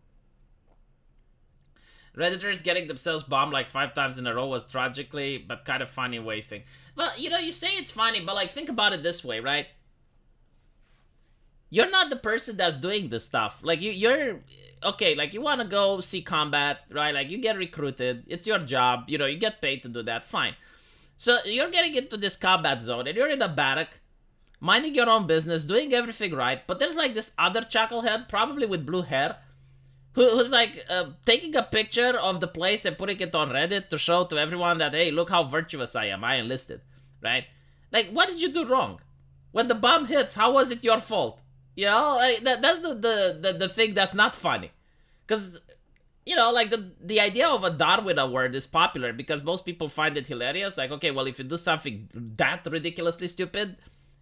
Redditors getting themselves bombed like 5 times in a row was tragically but kind of funny way thing. Well, you know, you say it's funny, but, like, think about it this way, right? You're not the person that's doing this stuff. Like, you're... Okay, like, you want to go see combat, right? Like, you get recruited. It's your job. You know, you get paid to do that. Fine. So, you're getting into this combat zone, and you're in a barrack, minding your own business, doing everything right, but there's, like, this other chucklehead, probably with blue hair, who's, like, taking a picture of the place and putting it on Reddit to show to everyone that, hey, look how virtuous I am. I enlisted, right? Like, what did you do wrong? When the bomb hits, how was it your fault? You know, like, that's the thing that's not funny. Because, you know, like, the idea of a Darwin Award is popular because most people find it hilarious. Like, okay, well, if you do something that ridiculously stupid,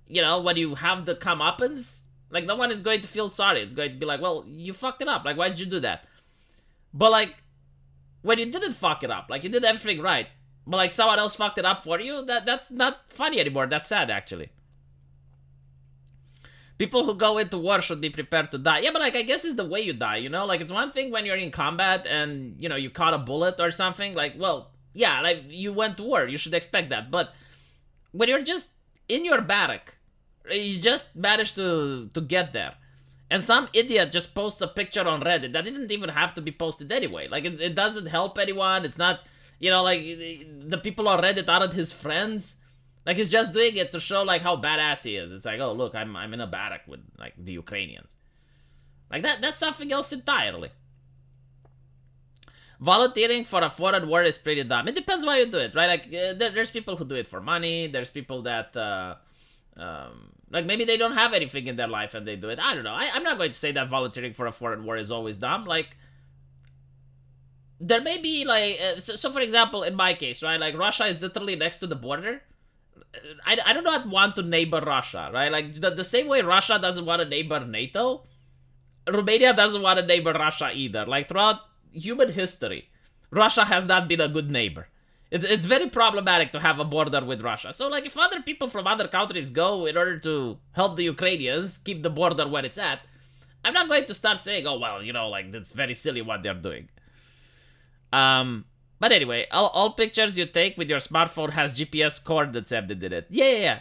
you know, when you have the comeuppance, like, no one is going to feel sorry. It's going to be like, well, you fucked it up. Like, why did you do that? But, like, when you didn't fuck it up, like, you did everything right, but, like, someone else fucked it up for you, that's not funny anymore. That's sad, actually. People who go into war should be prepared to die. Yeah, but, like, I guess it's the way you die, you know? Like, it's one thing when you're in combat and, you know, you caught a bullet or something. Like, well, yeah, like, you went to war. You should expect that. But when you're just in your barrack, you just managed to get there, and some idiot just posts a picture on Reddit that didn't even have to be posted anyway. Like, it doesn't help anyone. It's not, you know, like, the people on Reddit aren't his friends. Like, he's just doing it to show, like, how badass he is. It's like, oh, look, I'm in a barrack with, like, the Ukrainians. Like, that's something else entirely. Volunteering for a foreign war is pretty dumb. It depends why you do it, right? Like, there's people who do it for money. There's people that, like, maybe they don't have anything in their life and they do it. I don't know. I'm not going to say that volunteering for a foreign war is always dumb. Like, there may be, like, so for example, in my case, right? Like, Russia is literally next to the border. I do not want to neighbor Russia, right? Like, the same way Russia doesn't want to neighbor NATO, Romania doesn't want to neighbor Russia either. Like, throughout human history, Russia has not been a good neighbor. It's very problematic to have a border with Russia. So, like, if other people from other countries go in order to help the Ukrainians keep the border where it's at, I'm not going to start saying, oh, well, you know, like, that's very silly what they're doing. But anyway, all pictures you take with your smartphone has GPS coordinates embedded in it. Yeah.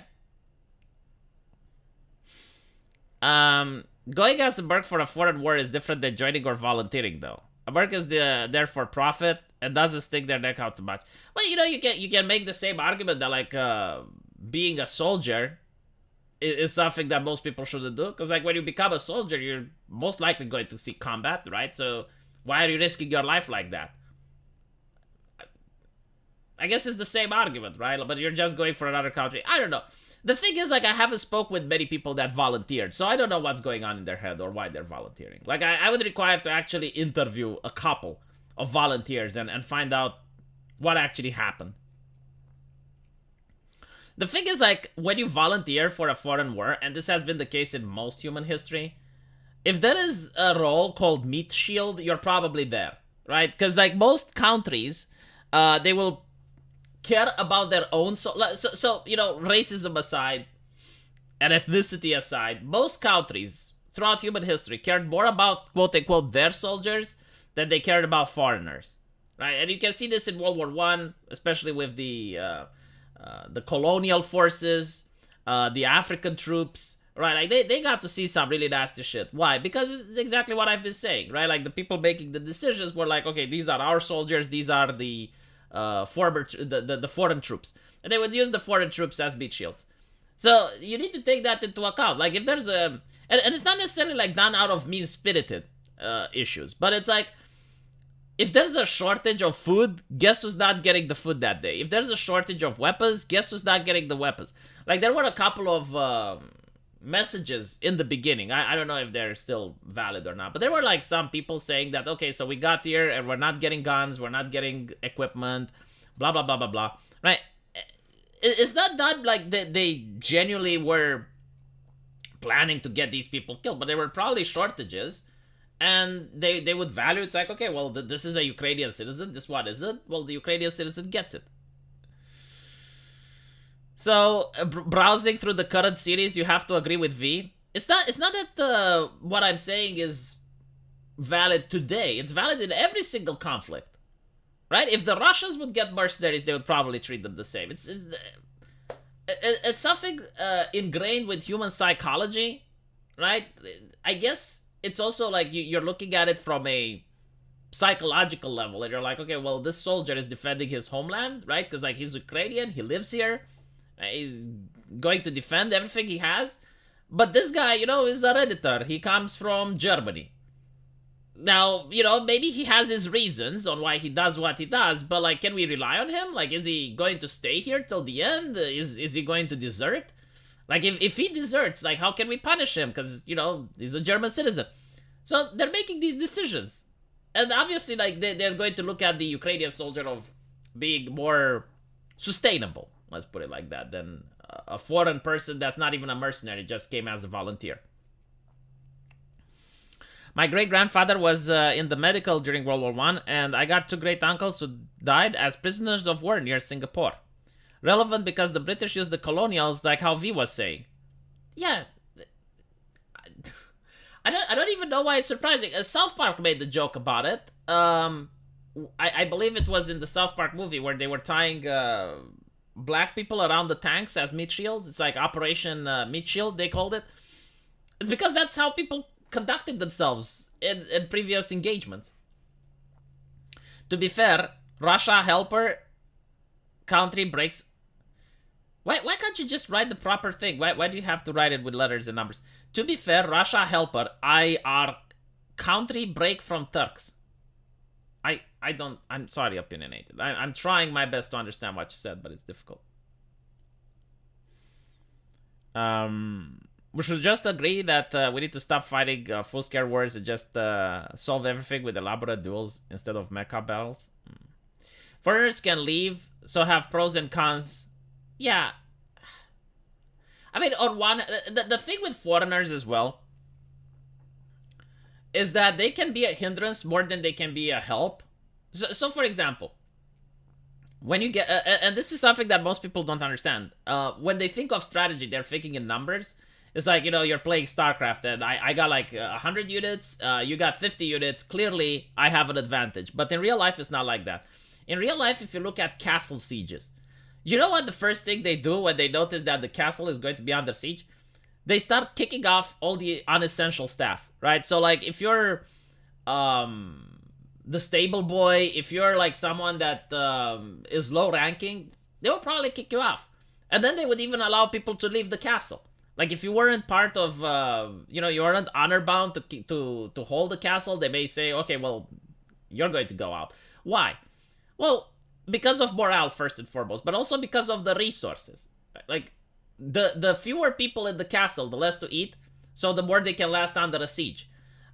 Going as a merc for a foreign war is different than joining or volunteering, though. A merc is there for profit and doesn't stick their neck out too much. Well, you can make the same argument that like being a soldier is something that most people shouldn't do, because like when you become a soldier, you're most likely going to see combat, right? So why are you risking your life like that? I guess it's the same argument, right? But you're just going for another country. I don't know. The thing is, like, I haven't spoke with many people that volunteered, so I don't know what's going on in their head or why they're volunteering. Like, I would require to actually interview a couple of volunteers and find out what actually happened. The thing is, like, when you volunteer for a foreign war, and this has been the case in most human history, if there is a role called meat shield, you're probably there, right? Because, like, most countries, they will care about their own so racism aside and ethnicity aside, most countries throughout human history cared more about quote-unquote their soldiers than they cared about foreigners, right? And you can see this in World War One, especially with the colonial forces, the African troops, right? Like they got to see some really nasty shit. Why? Because it's exactly what I've been saying, right? Like the people making the decisions were like, okay, these are our soldiers, these are the the foreign troops, and they would use the foreign troops as meat shields. So you need to take that into account. Like if there's a and it's not necessarily like done out of mean-spirited issues, but it's like if there's a shortage of food, guess who's not getting the food that day? If there's a shortage of weapons, guess who's not getting the weapons? Like there were a couple of messages in the beginning. I don't know if they're still valid or not, but there were like some people saying that, okay, so we got here and we're not getting guns, we're not getting equipment, blah blah blah blah blah, right? It's not that like they genuinely were planning to get these people killed, but there were probably shortages, and they would value it's like, okay, well, this is a Ukrainian citizen, this what is it? Well, the Ukrainian citizen gets it. So, browsing through the current series, you have to agree with V. It's not that what I'm saying is valid today. It's valid in every single conflict, right? If the Russians would get mercenaries, they would probably treat them the same. It's something ingrained with human psychology, right? I guess it's also like you're looking at it from a psychological level, and you're like, okay, well, this soldier is defending his homeland, right? Because like he's Ukrainian, he lives here. He's going to defend everything he has. But this guy, is a Redditor. He comes from Germany. Now, maybe he has his reasons on why he does what he does, but, like, can we rely on him? Like, is he going to stay here till the end? Is he going to desert? Like, if he deserts, like, how can we punish him? Because, he's a German citizen. So, they're making these decisions. And obviously, like, they're going to look at the Ukrainian soldier of being more sustainable. Let's put it like that, than a foreign person that's not even a mercenary, just came as a volunteer. My great-grandfather was in the medical during World War I, and I got two great-uncles who died as prisoners of war near Singapore. Relevant because the British used the colonials, like how V was saying. Yeah. I don't even know why it's surprising. South Park made the joke about it. I believe it was in the South Park movie where they were tying black people around the tanks as meat shields. It's like Operation Meat Shield, they called it. It's because that's how people conducted themselves in previous engagements. To be fair, Russia helper country breaks. Why can't you just write the proper thing? Why do you have to write it with letters and numbers? To be fair, Russia helper IR country break from Turks. I'm sorry, opinionated. I'm trying my best to understand what you said, but it's difficult. We should just agree that we need to stop fighting full-scale wars and just solve everything with elaborate duels instead of mecha battles. Foreigners can leave, so have pros and cons. Yeah. I mean, on one... The thing with foreigners as well is that they can be a hindrance more than they can be a help. So for example, when you get... and this is something that most people don't understand. When they think of strategy, they're thinking in numbers. It's like, you're playing StarCraft and I got like 100 units, you got 50 units. Clearly, I have an advantage. But in real life, it's not like that. In real life, if you look at castle sieges, you know what the first thing they do when they notice that the castle is going to be under siege? They start kicking off all the unessential staff, right? So like if you're the stable boy, if you're like someone that is low ranking, they will probably kick you off. And then they would even allow people to leave the castle. Like if you weren't part of, you weren't honor bound to hold the castle, they may say, okay, well, you're going to go out. Why? Well, because of morale first and foremost, but also because of the resources. Like the fewer people in the castle, the less to eat, so the more they can last under a siege.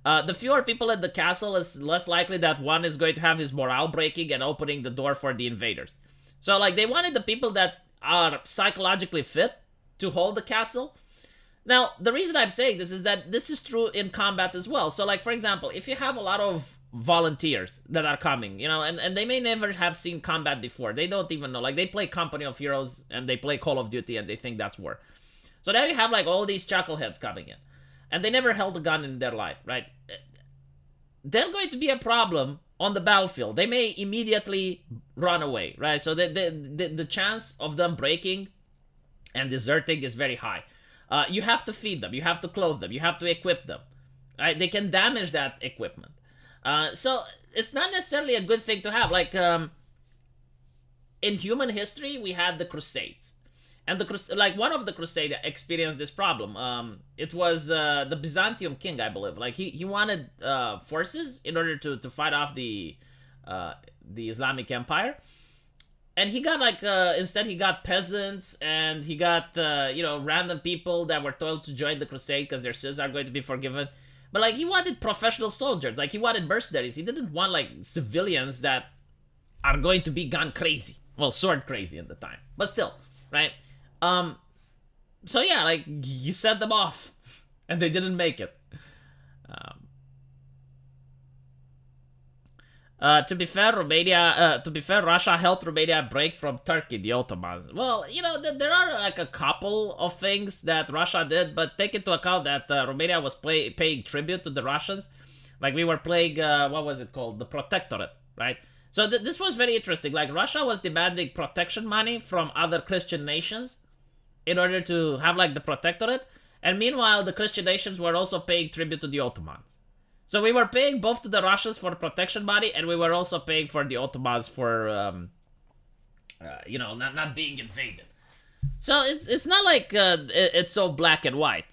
The fewer people in the castle is less likely that one is going to have his morale breaking and opening the door for the invaders. So like they wanted the people that are psychologically fit to hold the castle. Now, the reason I'm saying this is that this is true in combat as well. So like, for example, if you have a lot of volunteers that are coming, and they may never have seen combat before. They don't even know. Like, they play Company of Heroes and they play Call of Duty and they think that's war. So now you have like all these chuckleheads coming in. And they never held a gun in their life, right? They're going to be a problem on the battlefield. They may immediately run away, right? So the chance of them breaking and deserting is very high. You have to feed them. You have to clothe them. You have to equip them. Right? They can damage that equipment. So it's not necessarily a good thing to have. Like, in human history, we had the Crusades. And one of the Crusades experienced this problem. It was the Byzantium king, I believe. Like he wanted forces in order to fight off the Islamic Empire, and he got instead he got peasants and he got random people that were told to join the crusade because their sins are going to be forgiven. But like he wanted professional soldiers, like he wanted mercenaries. He didn't want like civilians that are going to be gun crazy, well, sword crazy at the time, but still, right? So yeah, like, you set them off, and they didn't make it. To be fair, Russia helped Romania break from Turkey, the Ottomans. Well, there are like a couple of things that Russia did, but take into account that Romania was paying tribute to the Russians. Like, we were playing, what was it called? The Protectorate, right? So this was very interesting. Like, Russia was demanding protection money from other Christian nations in order to have like the Protectorate, and meanwhile the Christian nations were also paying tribute to the Ottomans. So we were paying both to the Russians for protection money, and we were also paying for the Ottomans for not being invaded. So it's not like it's so black and white.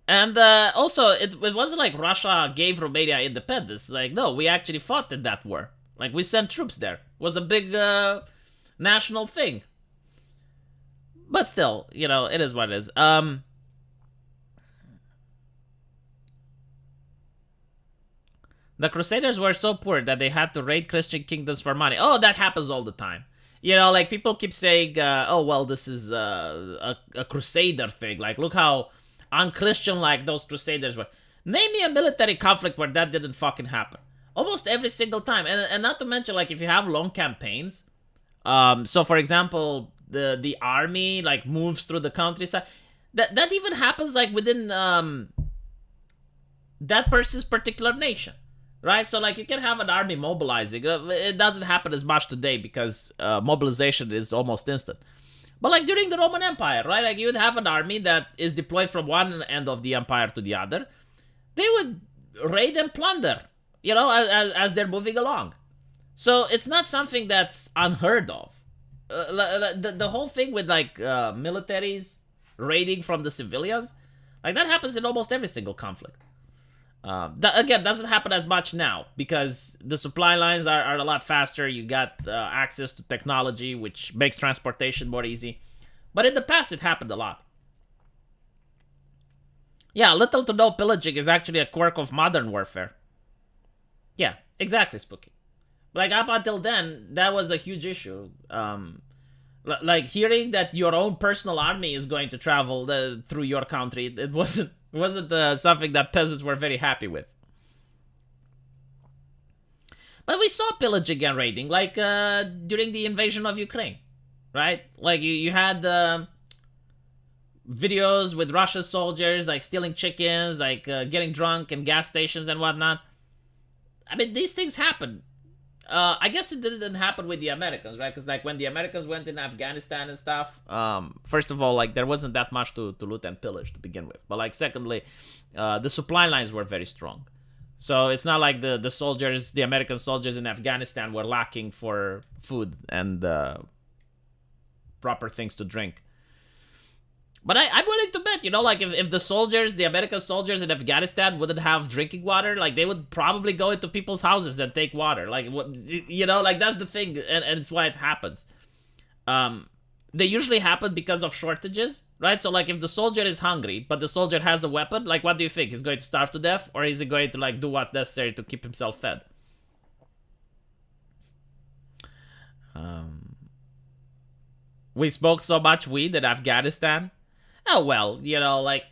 And also it wasn't like Russia gave Romania independence. Like, no, we actually fought in that war. Like, we sent troops there. It was a big national thing. But still, it is what it is. The Crusaders were so poor that they had to raid Christian kingdoms for money. Oh, that happens all the time. Like, people keep saying, oh, well, this is a Crusader thing. Like, look how unchristian-like those Crusaders were. Name me a military conflict where that didn't fucking happen. Almost every single time. And not to mention, like, if you have long campaigns. So, for example, the army like moves through the countryside. That even happens like within that person's particular nation, right? So like you can have an army mobilizing. It doesn't happen as much today because mobilization is almost instant. But like during the Roman Empire, right? Like you would have an army that is deployed from one end of the empire to the other. They would raid and plunder, as they're moving along. So it's not something that's unheard of. The whole thing with like militaries raiding from the civilians, like that happens in almost every single conflict. That again doesn't happen as much now because the supply lines are a lot faster. You got access to technology, which makes transportation more easy. But in the past, it happened a lot. Yeah, little to no pillaging is actually a quirk of modern warfare. Yeah, exactly, Spooky. Like, up until then, that was a huge issue. Like, hearing that your own personal army is going to travel through your country, it wasn't something that peasants were very happy with. But we saw pillaging and raiding, like, during the invasion of Ukraine, right? Like, you had videos with Russian soldiers, like, stealing chickens, like, getting drunk in gas stations and whatnot. I mean, these things happen. I guess it didn't happen with the Americans, right? Because like when the Americans went in Afghanistan and stuff, first of all, like there wasn't that much to loot and pillage to begin with. But like secondly, the supply lines were very strong. So it's not like the soldiers, the American soldiers in Afghanistan were lacking for food and proper things to drink. But I'm willing to bet, like if the soldiers, the American soldiers in Afghanistan wouldn't have drinking water, like they would probably go into people's houses and take water. Like, like that's the thing, and it's why it happens. They usually happen because of shortages, right? So like if the soldier is hungry, but the soldier has a weapon, like what do you think? He's going to starve to death, or is he going to like do what's necessary to keep himself fed? We smoked so much weed in Afghanistan. Oh, well, like,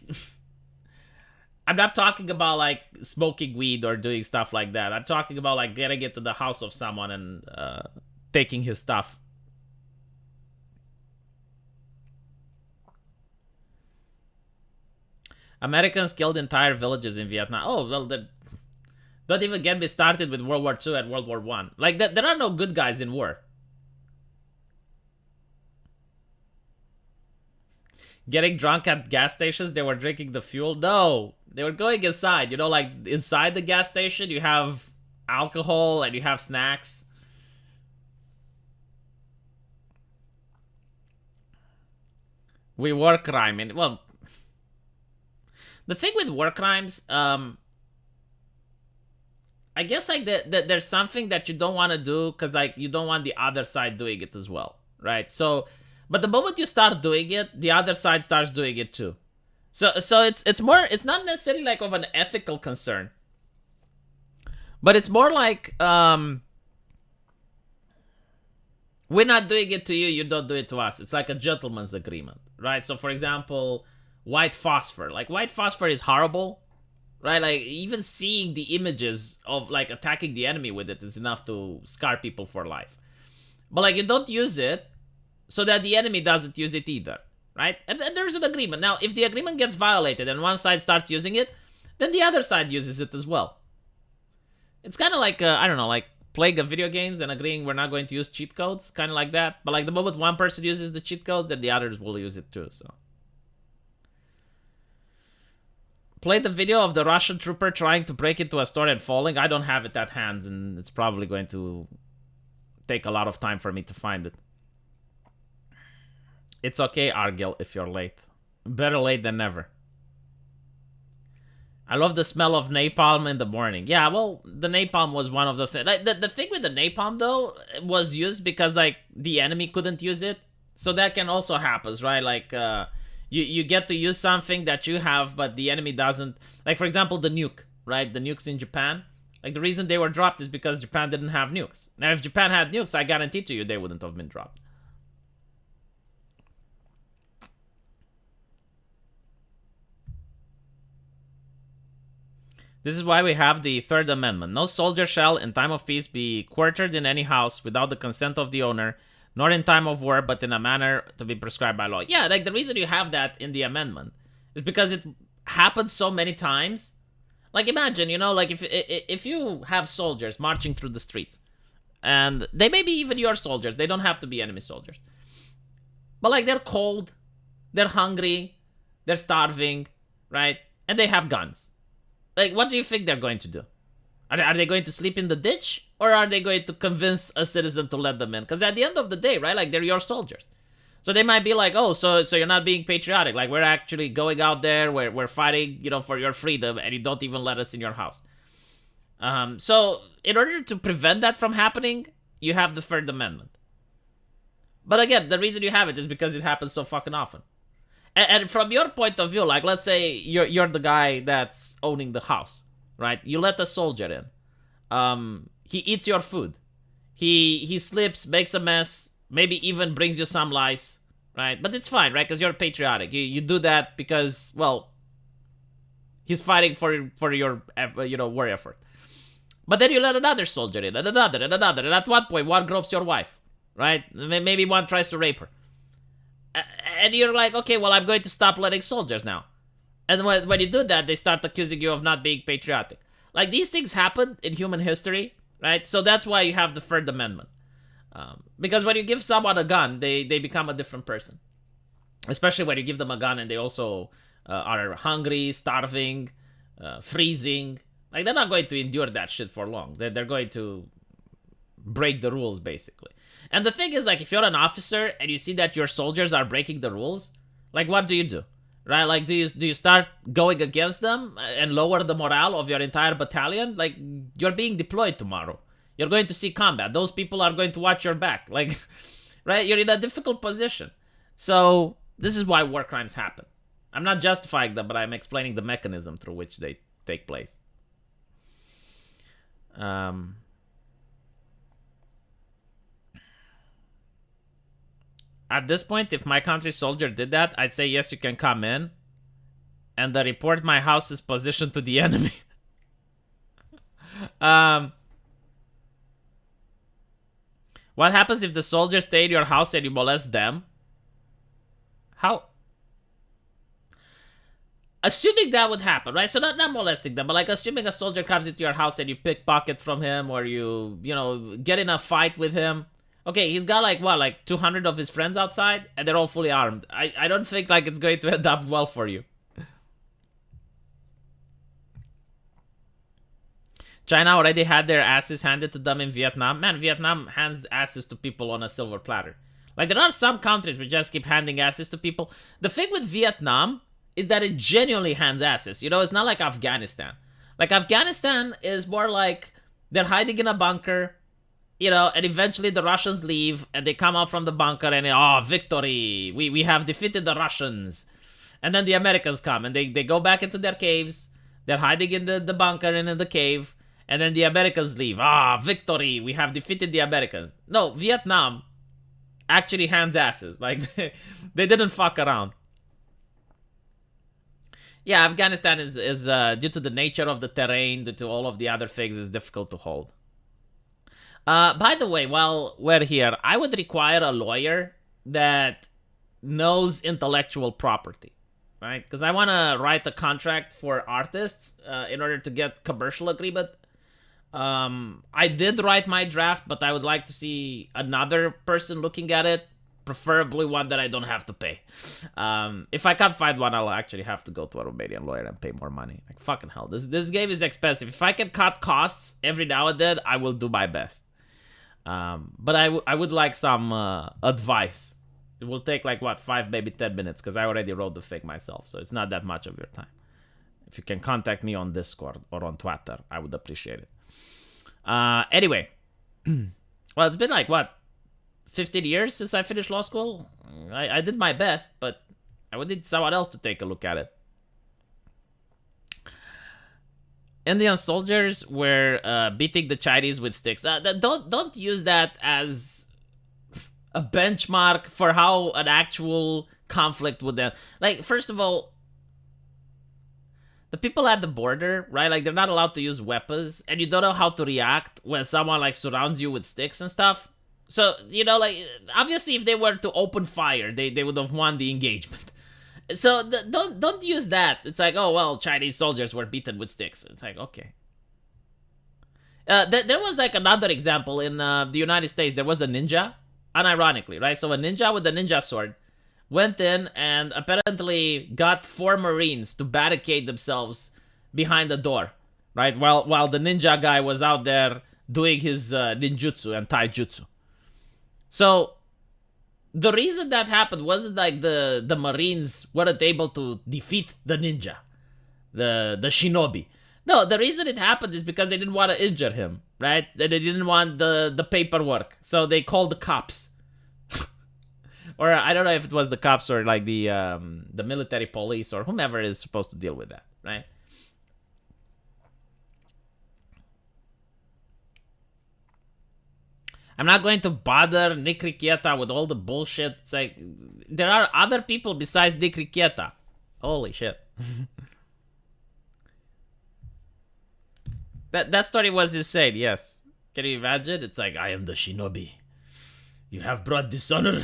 I'm not talking about, like, smoking weed or doing stuff like that. I'm talking about, like, getting into the house of someone and taking his stuff. Americans killed entire villages in Vietnam. Oh, well, don't even get me started with World War II and World War I. Like, there are no good guys in war. Getting drunk at gas stations, they were drinking the fuel. No, they were going inside. Like inside the gas station, you have alcohol and you have snacks. We war crime. And, well, the thing with war crimes, I guess like there's something that you don't want to do because like you don't want the other side doing it as well, right? So. But the moment you start doing it, the other side starts doing it too. So it's not necessarily like of an ethical concern. But it's more like we're not doing it to you, you don't do it to us. It's like a gentleman's agreement, right? So for example, white phosphor. Like white phosphor is horrible, right? Like even seeing the images of like attacking the enemy with it is enough to scar people for life. But like you don't use it so that the enemy doesn't use it either, right? And there's an agreement. Now, if the agreement gets violated and one side starts using it, then the other side uses it as well. It's kind of like, I don't know, like playing a video games and agreeing we're not going to use cheat codes, kind of like that. But like the moment one person uses the cheat code, then the others will use it too, so. Play the video of the Russian trooper trying to break into a store and falling. I don't have it at hand, and it's probably going to take a lot of time for me to find it. It's okay, Argil, if you're late. Better late than never. I love the smell of napalm in the morning. Yeah, well, the napalm was one of the things. Like, the thing with the napalm, though, was used because, like, the enemy couldn't use it. So that can also happen, right? Like, you get to use something that you have, but the enemy doesn't. Like, for example, the nuke, right? The nukes in Japan. Like, the reason they were dropped is because Japan didn't have nukes. Now, if Japan had nukes, I guarantee to you they wouldn't have been dropped. This is why we have the Third Amendment. No soldier shall, in time of peace, be quartered in any house without the consent of the owner, nor in time of war, but in a manner to be prescribed by law. Yeah, like the reason you have that in the amendment is because it happens so many times. Like imagine, like if you have soldiers marching through the streets, and they may be even your soldiers, they don't have to be enemy soldiers. But like they're cold, they're hungry, they're starving, right? And they have guns. Like, what do you think they're going to do? Are they going to sleep in the ditch? Or are they going to convince a citizen to let them in? Because at the end of the day, right, like, they're your soldiers. So they might be like, oh, so you're not being patriotic. Like, we're actually going out there, we're fighting, for your freedom, and you don't even let us in your house. So, in order to prevent that from happening, you have the Third Amendment. But again, the reason you have it is because it happens so fucking often. And from your point of view, like, let's say you're the guy that's owning the house, right? You let a soldier in. He eats your food. He sleeps, makes a mess, maybe even brings you some lice, right? But it's fine, right? Because you're patriotic. You do that because, well, he's fighting for your, war effort. But then you let another soldier in, and another, and another. And at one point, one gropes your wife, right? Maybe one tries to rape her. And you're like, okay, well, I'm going to stop letting soldiers now. And when you do that, they start accusing you of not being patriotic. Like, these things happen in human history, right? So that's why you have the Third Amendment. Because when you give someone a gun, they become a different person. Especially when you give them a gun and they also are hungry, starving, freezing. Like, they're not going to endure that shit for long. They're going to break the rules, basically. And the thing is, like, if you're an officer and you see that your soldiers are breaking the rules, like, what do you do? Right? Like, do you start going against them and lower the morale of your entire battalion? Like, you're being deployed tomorrow. You're going to see combat. Those people are going to watch your back. Like, right? You're in a difficult position. So, this is why war crimes happen. I'm not justifying them, but I'm explaining the mechanism through which they take place. At this point, if my country's soldier did that, I'd say, yes, you can come in. And report my house's position to the enemy. What happens if the soldiers stay in your house and you molest them? How? Assuming that would happen, right? So not molesting them, but like assuming a soldier comes into your house and you pickpocket from him or you get in a fight with him. Okay, he's got like 200 of his friends outside and they're all fully armed. I don't think like it's going to end up well for you. China already had their asses handed to them in Vietnam. Man, Vietnam hands asses to people on a silver platter. Like, there are some countries which just keep handing asses to people. The thing with Vietnam is that it genuinely hands asses. It's not like Afghanistan. Like, Afghanistan is more like they're hiding in a bunker, and eventually the Russians leave and they come out from the bunker and, victory. We have defeated the Russians. And then the Americans come and they go back into their caves. They're hiding in the bunker and in the cave. And then the Americans leave. Victory. We have defeated the Americans. No, Vietnam actually hands asses. Like, they didn't fuck around. Yeah, Afghanistan is due to the nature of the terrain, due to all of the other things, is difficult to hold. By the way, while we're here, I would require a lawyer that knows intellectual property, right? Because I want to write a contract for artists in order to get commercial agreement. I did write my draft, but I would like to see another person looking at it, preferably one that I don't have to pay. If I can't find one, I'll actually have to go to a Romanian lawyer and pay more money. Like, fucking hell, this game is expensive. If I can cut costs every now and then, I will do my best. But I would like some advice. It will take 5, maybe 10 minutes, because I already wrote the thing myself, so it's not that much of your time. If you can contact me on Discord or on Twitter, I would appreciate it. Anyway, well, it's been 15 years since I finished law school. I did my best, but I would need someone else to take a look at it. Indian soldiers were beating the Chinese with sticks. Don't use that as a benchmark for how an actual conflict would end. Like, first of all, the people at the border, right? Like, they're not allowed to use weapons, and you don't know how to react when someone surrounds you with sticks and stuff. So, obviously if they were to open fire, they would have won the engagement. So don't use that. It's like, oh, well, Chinese soldiers were beaten with sticks. It's like, okay. There was another example in the United States. There was a ninja, unironically, right? So a ninja with a ninja sword went in and apparently got 4 Marines to barricade themselves behind the door, right? While the ninja guy was out there doing his ninjutsu and taijutsu. So the reason that happened wasn't the Marines weren't able to defeat the ninja, the shinobi. No, the reason it happened is because they didn't want to injure him, right? They didn't want the paperwork, so they called the cops. Or I don't know if it was the cops or the military police or whomever is supposed to deal with that, right? I'm not going to bother Nick Riqueta with all the bullshit. It's like, there are other people besides Nick Riqueta. Holy shit. That story was insane, yes. Can you imagine? It's like, I am the shinobi. You have brought dishonor.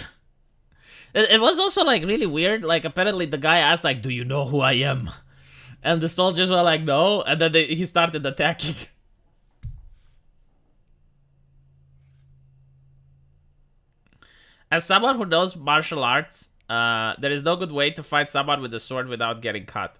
It was also really weird. Apparently the guy asked do you know who I am? And the soldiers were like, no. And then he started attacking. As someone who knows martial arts, there is no good way to fight someone with a sword without getting cut.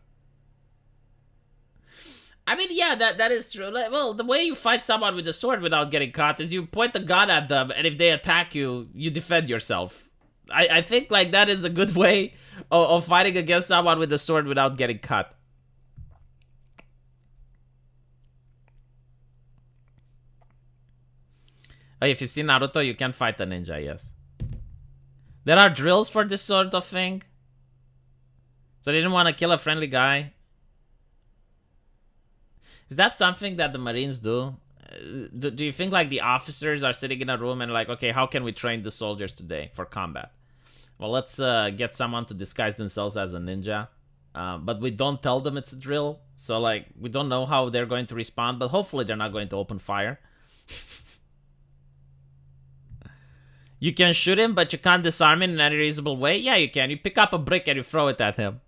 I mean, yeah, that is true. Well, the way you fight someone with a sword without getting caught is you point the gun at them, and if they attack you, you defend yourself. I think, like, that is a good way of fighting against someone with a sword without getting cut. Oh, if you see Naruto, you can fight a ninja, yes. There are drills for this sort of thing. So they didn't want to kill a friendly guy. Is that something that the Marines do? Do you think, like, the officers are sitting in a room and like, okay, how can we train the soldiers today for combat? Well, let's get someone to disguise themselves as a ninja. But we don't tell them it's a drill. So, like, we don't know how they're going to respond. But hopefully they're not going to open fire. You can shoot him, but you can't disarm him in any reasonable way? Yeah, you can. You pick up a brick and you throw it at him.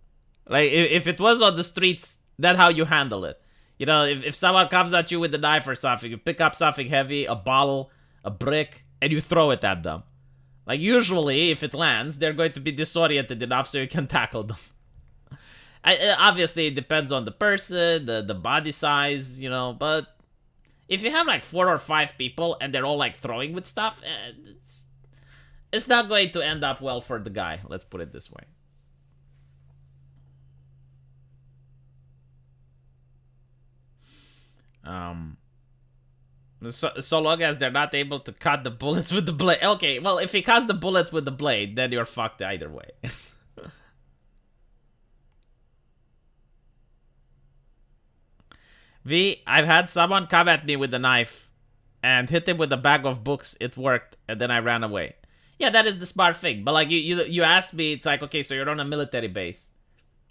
Like, if it was on the streets, that's how you handle it. You know, if someone comes at you with a knife or something, you pick up something heavy, a bottle, a brick, and you throw it at them. Like, usually, if it lands, they're going to be disoriented enough so you can tackle them. Obviously, it depends on the person, the body size, you know, but if you have, like, 4 or 5 people and they're all, like, throwing with stuff, it's not going to end up well for the guy. Let's put it this way. So long as they're not able to cut the bullets with the blade. Okay, well, if he cuts the bullets with the blade, then you're fucked either way. I've had someone come at me with a knife and hit him with a bag of books. It worked, and then I ran away. Yeah, that is the smart thing. But, like, you asked me, it's like, okay, so you're on a military base,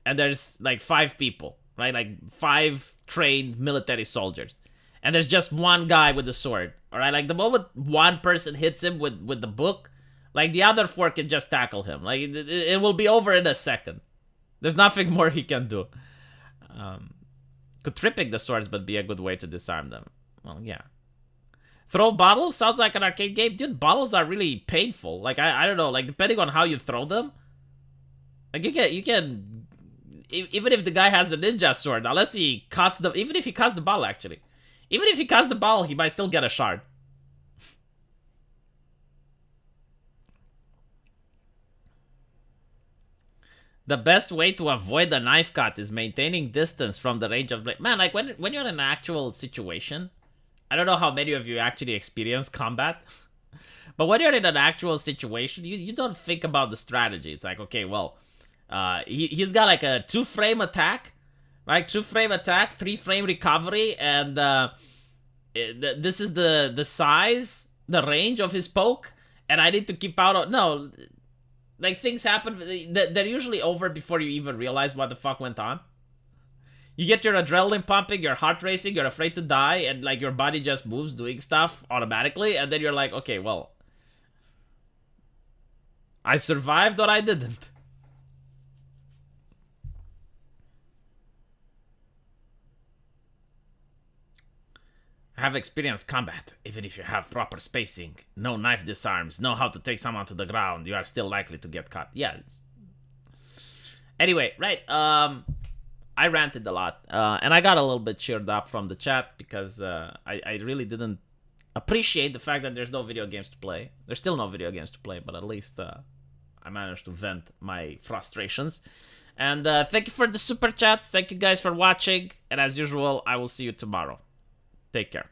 and there's, like, 5 people, right? Like, 5 trained military soldiers. And there's just one guy with a sword, alright? Like, the moment one person hits him with the book, like, the other 4 can just tackle him. Like, it will be over in a second. There's nothing more he can do. Could tripping the swords but be a good way to disarm them? Well, yeah. Throw bottles? Sounds like an arcade game. Dude, bottles are really painful. Like, I don't know. Like, depending on how you throw them. Like, you can... Even if the guy has a ninja sword, unless he cuts the... Even if he cuts the bottle, actually. Even if he cuts the bottle, he might still get a shard. The best way to avoid a knife cut is maintaining distance from the range of blade. Man, like, when you're in an actual situation... I don't know how many of you actually experience combat. But when you're in an actual situation, you don't think about the strategy. It's like, okay, well... he's got like a 2-frame attack, right? 2-frame attack, 3-frame recovery, and this is the size, the range of his poke, and I need to keep out of... No, like, things happen, they're usually over before you even realize what the fuck went on. You get your adrenaline pumping, your heart racing, you're afraid to die, and, like, your body just moves doing stuff automatically, and then you're like, okay, well... I survived or I didn't. Have experienced combat. Even if you have proper spacing, no knife disarms, know how to take someone to the ground, you are still likely to get cut. Yeah. Anyway, right. I ranted a lot, and I got a little bit cheered up from the chat because I really didn't appreciate the fact that there's no video games to play. There's still no video games to play, but at least I managed to vent my frustrations. And thank you for the super chats. Thank you guys for watching. And as usual, I will see you tomorrow. Take care.